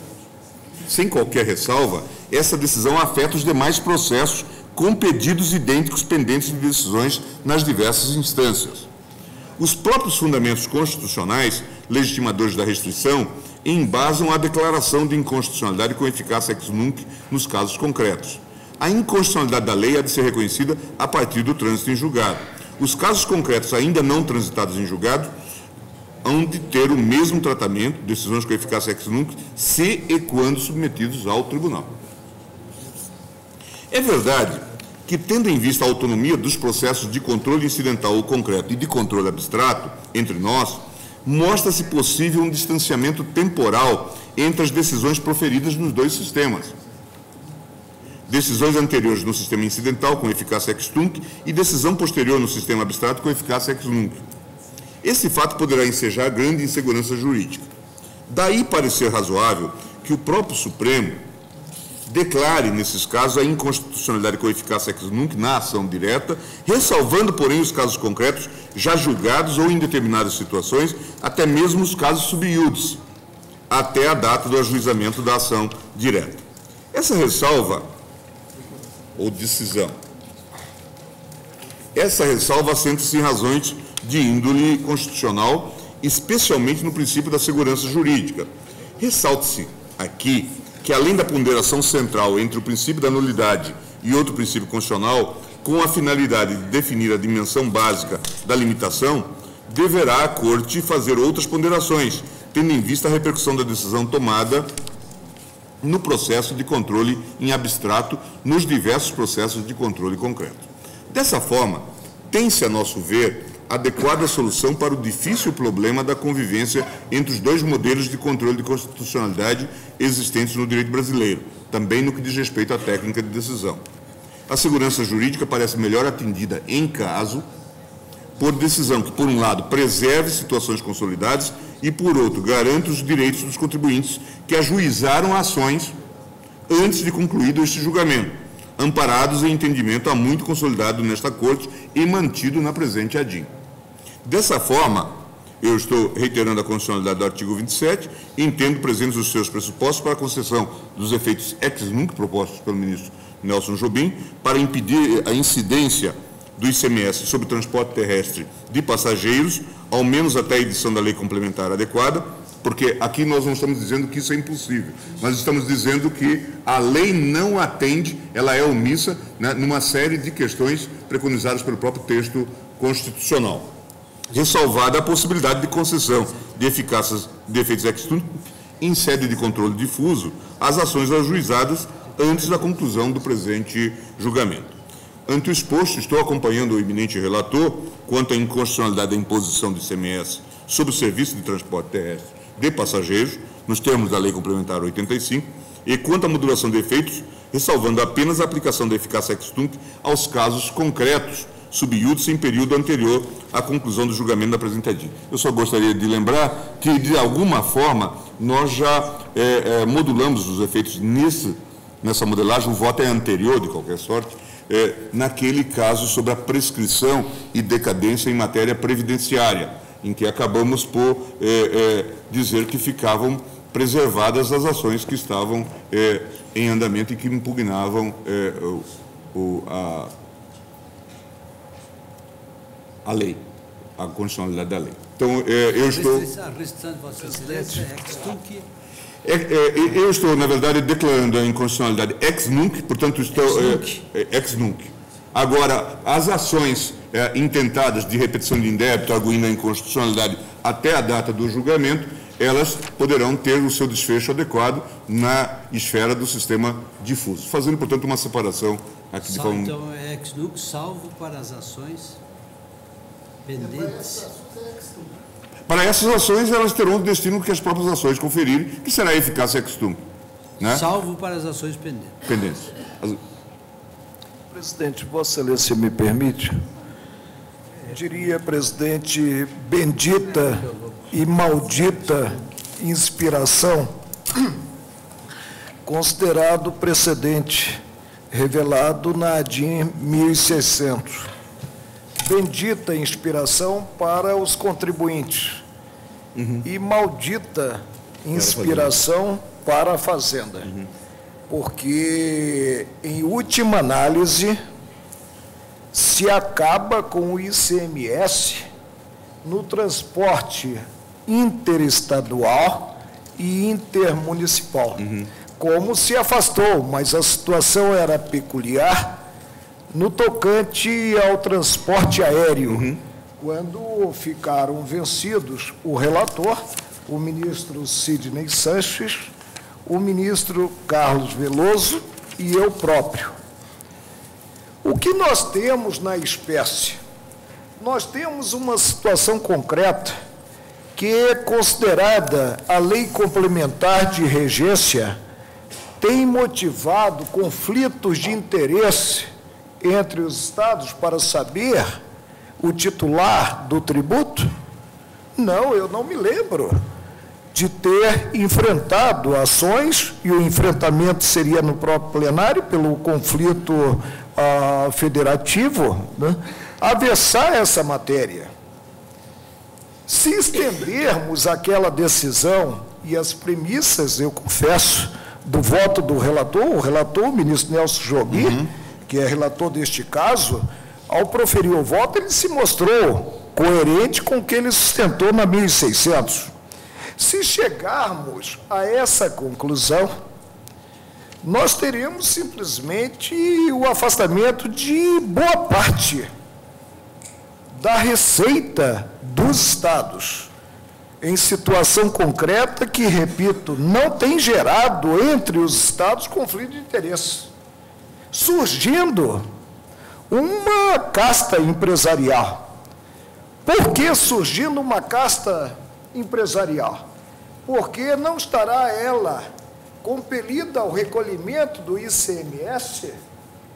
sem qualquer ressalva, essa decisão afeta os demais processos com pedidos idênticos pendentes de decisões nas diversas instâncias. Os próprios fundamentos constitucionais, legitimadores da restrição, embasam a declaração de inconstitucionalidade com eficácia ex nunc nos casos concretos. A inconstitucionalidade da lei há de ser reconhecida a partir do trânsito em julgado. Os casos concretos ainda não transitados em julgado hão de ter o mesmo tratamento, decisões com eficácia ex nunc, se e quando submetidos ao tribunal. É verdade que, tendo em vista a autonomia dos processos de controle incidental ou concreto e de controle abstrato entre nós, mostra-se possível um distanciamento temporal entre as decisões proferidas nos dois sistemas. Decisões anteriores no sistema incidental com eficácia ex tunc e decisão posterior no sistema abstrato com eficácia ex nunc. Esse fato poderá ensejar grande insegurança jurídica. Daí parecer razoável que o próprio Supremo declare, nesses casos, a inconstitucionalidade com eficácia ex nunc na ação direta, ressalvando, porém, os casos concretos já julgados ou, em determinadas situações, até mesmo os casos sub iudice, até a data do ajuizamento da ação direta. Essa ressalva, ou decisão, assenta-se em razões de índole constitucional, especialmente no princípio da segurança jurídica. Ressalte-se aqui que, além da ponderação central entre o princípio da nulidade e outro princípio constitucional, com a finalidade de definir a dimensão básica da limitação, deverá a Corte fazer outras ponderações, tendo em vista a repercussão da decisão tomada no processo de controle em abstrato, nos diversos processos de controle concreto. Dessa forma, tem-se, a nosso ver, adequada solução para o difícil problema da convivência entre os dois modelos de controle de constitucionalidade existentes no direito brasileiro, também no que diz respeito à técnica de decisão. A segurança jurídica parece melhor atendida em caso por decisão que, por um lado, preserve situações consolidadas e, por outro, garanta os direitos dos contribuintes que ajuizaram ações antes de concluído este julgamento, amparados em entendimento há muito consolidado nesta Corte e mantido na presente ADIM. Dessa forma, eu estou reiterando a constitucionalidade do artigo 27 e entendo presentes os seus pressupostos para a concessão dos efeitos ex nunc propostos pelo ministro Nelson Jobim para impedir a incidência do ICMS sobre o transporte terrestre de passageiros, ao menos até a edição da lei complementar adequada, porque aqui nós não estamos dizendo que isso é impossível, nós estamos dizendo que a lei não atende, ela é omissa, né, numa série de questões preconizadas pelo próprio texto constitucional. Ressalvada a possibilidade de concessão de eficácias de efeitos ex nunc em sede de controle difuso às ações ajuizadas antes da conclusão do presente julgamento. Ante o exposto, estou acompanhando o eminente relator quanto à inconstitucionalidade da imposição de ICMS sobre o serviço de transporte terrestre de passageiros, nos termos da Lei Complementar 85, e quanto à modulação de efeitos, ressalvando apenas a aplicação da eficácia ex nunc aos casos concretos, sub iudice em período anterior à conclusão do julgamento da presente ADIM. Eu só gostaria de lembrar que, de alguma forma, nós já modulamos os efeitos nessa modelagem, o voto é anterior, de qualquer sorte, naquele caso sobre a prescrição e decadência em matéria previdenciária, em que acabamos por dizer que ficavam preservadas as ações que estavam em andamento e que impugnavam a lei, a constitucionalidade da lei. Então, eu estou... Eu estou, na verdade, declarando a inconstitucionalidade ex nunc, portanto, estou... Ex nunc. Agora, as ações intentadas de repetição de indébito, arguindo a inconstitucionalidade até a data do julgamento, elas poderão ter o seu desfecho adequado na esfera do sistema difuso, fazendo, portanto, uma separação aqui de forma... Então, é ex nunc, salvo para as ações pendentes. Para essas ações, elas terão o destino que as próprias ações conferirem, que será a eficácia ex nunc, né? Salvo para as ações pendentes. Presidente, Vossa Excelência me permite? Diria, presidente, bendita e maldita inspiração, considerado precedente revelado na ADIM 1600. Bendita inspiração para os contribuintes e maldita inspiração para a Fazenda. Porque, em última análise, se acaba com o ICMS no transporte interestadual e intermunicipal. Como se afastou, mas a situação era peculiar no tocante ao transporte aéreo, quando ficaram vencidos o relator, o ministro Sidney Sanches, o ministro Carlos Veloso e eu próprio. O que nós temos na espécie? Nós temos uma situação concreta que é considerada a lei complementar de regência, tem motivado conflitos de interesse entre os estados para saber o titular do tributo? Não, eu não me lembro de ter enfrentado ações, e o enfrentamento seria no próprio plenário, pelo conflito federativo, né, avessar essa matéria. Se estendermos aquela decisão e as premissas, eu confesso, do voto do relator, o ministro Nelson Jobim, que é relator deste caso, ao proferir o voto, ele se mostrou coerente com o que ele sustentou na 1600. Se chegarmos a essa conclusão, nós teremos simplesmente o afastamento de boa parte da receita dos estados, em situação concreta que, repito, não tem gerado entre os estados conflito de interesse, surgindo uma casta empresarial. Por que surgindo uma casta empresarial? Porque não estará ela compelida ao recolhimento do ICMS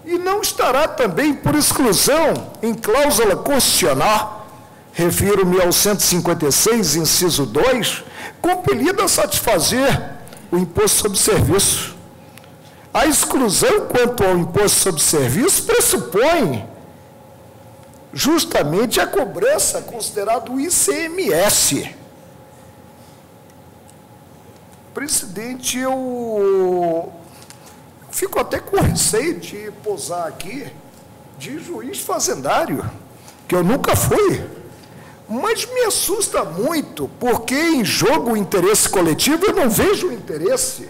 e não estará também, por exclusão, em cláusula constitucional, refiro-me ao 156, inciso 2, compelida a satisfazer o imposto sobre serviço. A exclusão quanto ao imposto sobre serviço pressupõe justamente a cobrança considerada o ICMS. Presidente, eu fico até com receio de posar aqui de juiz fazendário, que eu nunca fui, mas me assusta muito, porque em jogo o interesse coletivo, eu não vejo o interesse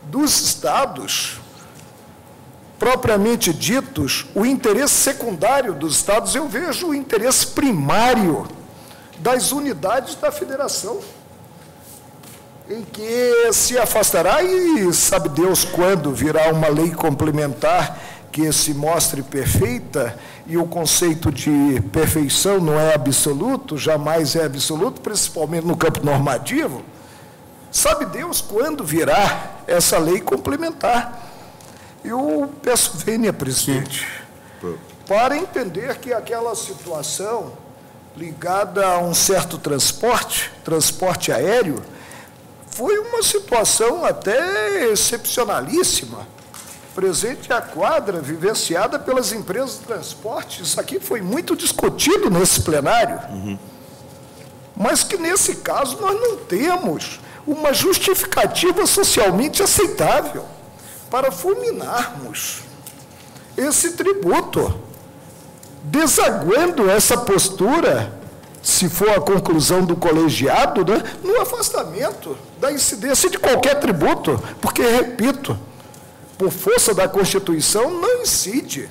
dos estados, propriamente ditos, o interesse secundário dos estados, eu vejo o interesse primário das unidades da federação, em que se afastará, e sabe Deus quando virá uma lei complementar que se mostre perfeita, e o conceito de perfeição não é absoluto, jamais é absoluto, principalmente no campo normativo. Sabe Deus quando virá essa lei complementar. Eu peço vênia, presidente, para entender que aquela situação ligada a um certo transporte aéreo, foi uma situação até excepcionalíssima, presente à quadra, vivenciada pelas empresas de transporte. Isso aqui foi muito discutido nesse plenário, mas que nesse caso nós não temos uma justificativa socialmente aceitável para fulminarmos esse tributo, desaguando essa postura, se for a conclusão do colegiado, né, no afastamento da incidência de qualquer tributo, porque, repito, por força da Constituição, não incide,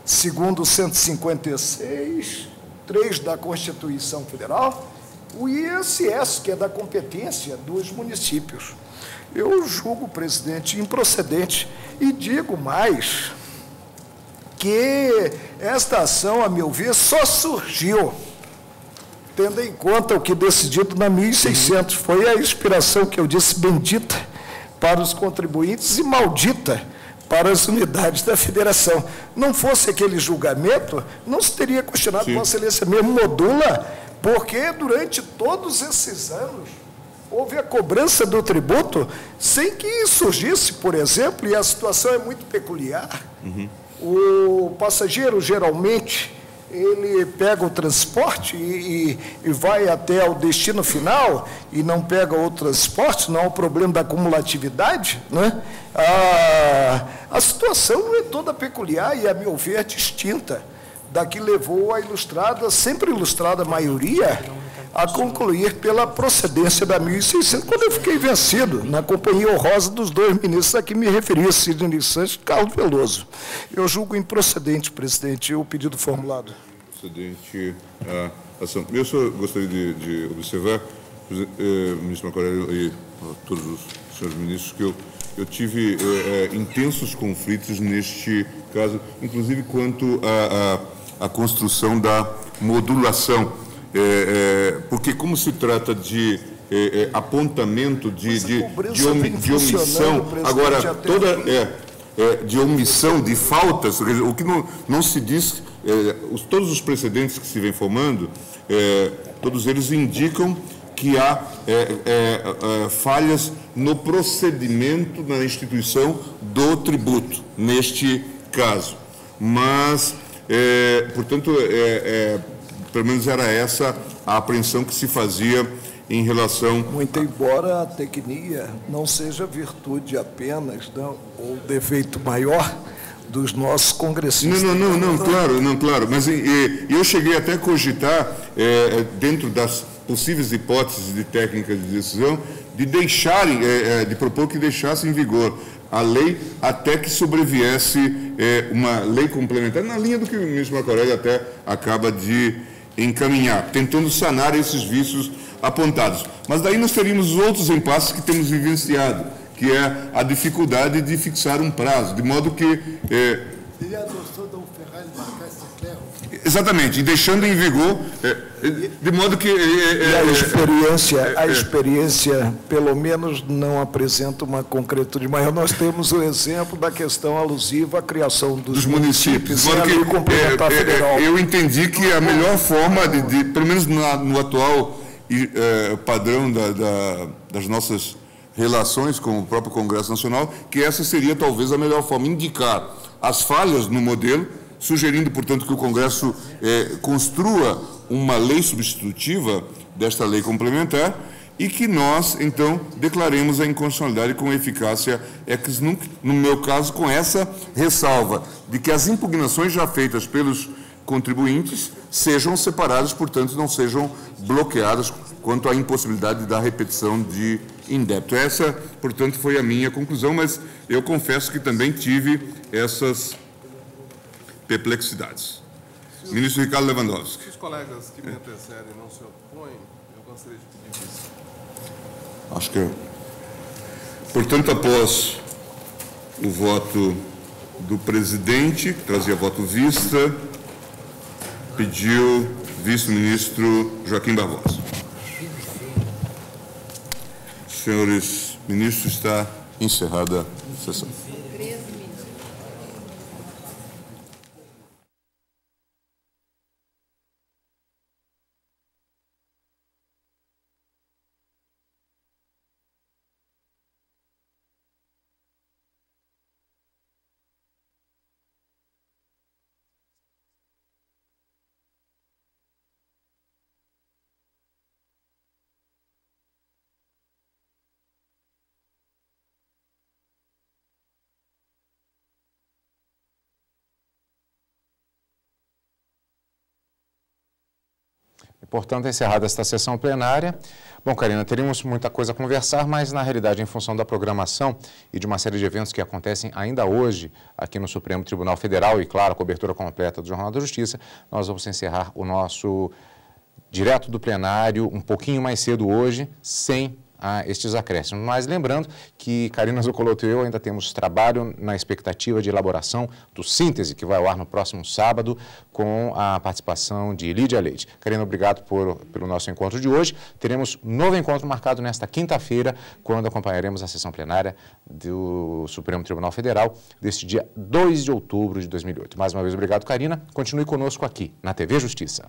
segundo o 156, 3 da Constituição Federal, o ISS, que é da competência dos municípios. Eu julgo, presidente, improcedente, e digo mais, que esta ação, a meu ver, só surgiu tendo em conta o que decidido na 1600, foi a inspiração que eu disse bendita para os contribuintes e maldita para as unidades da federação. Não fosse aquele julgamento, não se teria questionado, Vossa Excelência mesmo modula, porque durante todos esses anos houve a cobrança do tributo sem que surgisse, por exemplo, e a situação é muito peculiar, o passageiro geralmente ele pega o transporte e vai até o destino final e não pega o transporte, não há o problema da cumulatividade, né? A situação é toda peculiar e, a meu ver, distinta da que levou a ilustrada, sempre ilustrada maioria, a concluir pela procedência da 1600, quando eu fiquei vencido na companhia honrosa dos 2 ministros a que me referi, Sidney Santos e Carlos Veloso. Eu julgo improcedente, presidente, o pedido formulado. Procedente a ação. Eu só gostaria de observar, ministro Marco Aurélio e todos os senhores ministros, que eu tive intensos conflitos neste caso, inclusive quanto à construção da modulação. Porque como se trata de apontamento de omissão, agora toda de omissão de faltas, o que não se diz, todos os precedentes que se vem formando, todos eles indicam que há falhas no procedimento na instituição do tributo, neste caso. Mas, portanto, pelo menos era essa a apreensão que se fazia em relação... Muito embora a tecnia não seja virtude apenas, não, ou defeito maior dos nossos congressistas. Não, claro. Mas eu cheguei até a cogitar, dentro das possíveis hipóteses de técnica de decisão, de propor que deixasse em vigor a lei até que sobreviesse uma lei complementar, na linha do que o ministro Marco Aurélio até acaba de encaminhar, tentando sanar esses vícios apontados. Mas daí nós teríamos outros impasses que temos vivenciado, que é a dificuldade de fixar um prazo, de modo que Ele adotou Dom Ferraz de Marques Leclerc. Exatamente, e deixando em vigor, de modo que... E a experiência, pelo menos, não apresenta uma concretude maior. Nós temos o exemplo da questão alusiva à criação dos municípios. De modo que, eu entendi que a melhor forma, pelo menos no atual padrão das nossas relações com o próprio Congresso Nacional, que essa seria talvez a melhor forma, indicar as falhas no modelo, sugerindo, portanto, que o Congresso construa uma lei substitutiva desta lei complementar e que nós, então, declaremos a inconstitucionalidade com eficácia ex nunc, no meu caso, com essa ressalva de que as impugnações já feitas pelos contribuintes sejam separadas, portanto, não sejam bloqueadas quanto à impossibilidade da repetição de indébito. Essa, portanto, foi a minha conclusão, mas eu confesso que também tive essas perplexidades. Ministro Ricardo Lewandowski. Se os colegas que me antecedem não se opõem, eu gostaria de pedir isso. Acho que, portanto, após o voto do presidente, que trazia voto vista, pediu vice-ministro Joaquim Barbosa. Senhores ministros, está encerrada a sessão. Portanto, encerrada esta sessão plenária. Bom, Karina, teríamos muita coisa a conversar, mas, na realidade, em função da programação e de uma série de eventos que acontecem ainda hoje aqui no Supremo Tribunal Federal e, claro, a cobertura completa do Jornal da Justiça, nós vamos encerrar o nosso direto do plenário um pouquinho mais cedo hoje, sem estes acréscimos. Mas lembrando que Karina Zucolotto e eu ainda temos trabalho na expectativa de elaboração do síntese, que vai ao ar no próximo sábado, com a participação de Lídia Leite. Karina, obrigado pelo nosso encontro de hoje. Teremos novo encontro marcado nesta quinta-feira, quando acompanharemos a sessão plenária do Supremo Tribunal Federal, deste dia 2 de outubro de 2008. Mais uma vez, obrigado, Karina. Continue conosco aqui, na TV Justiça.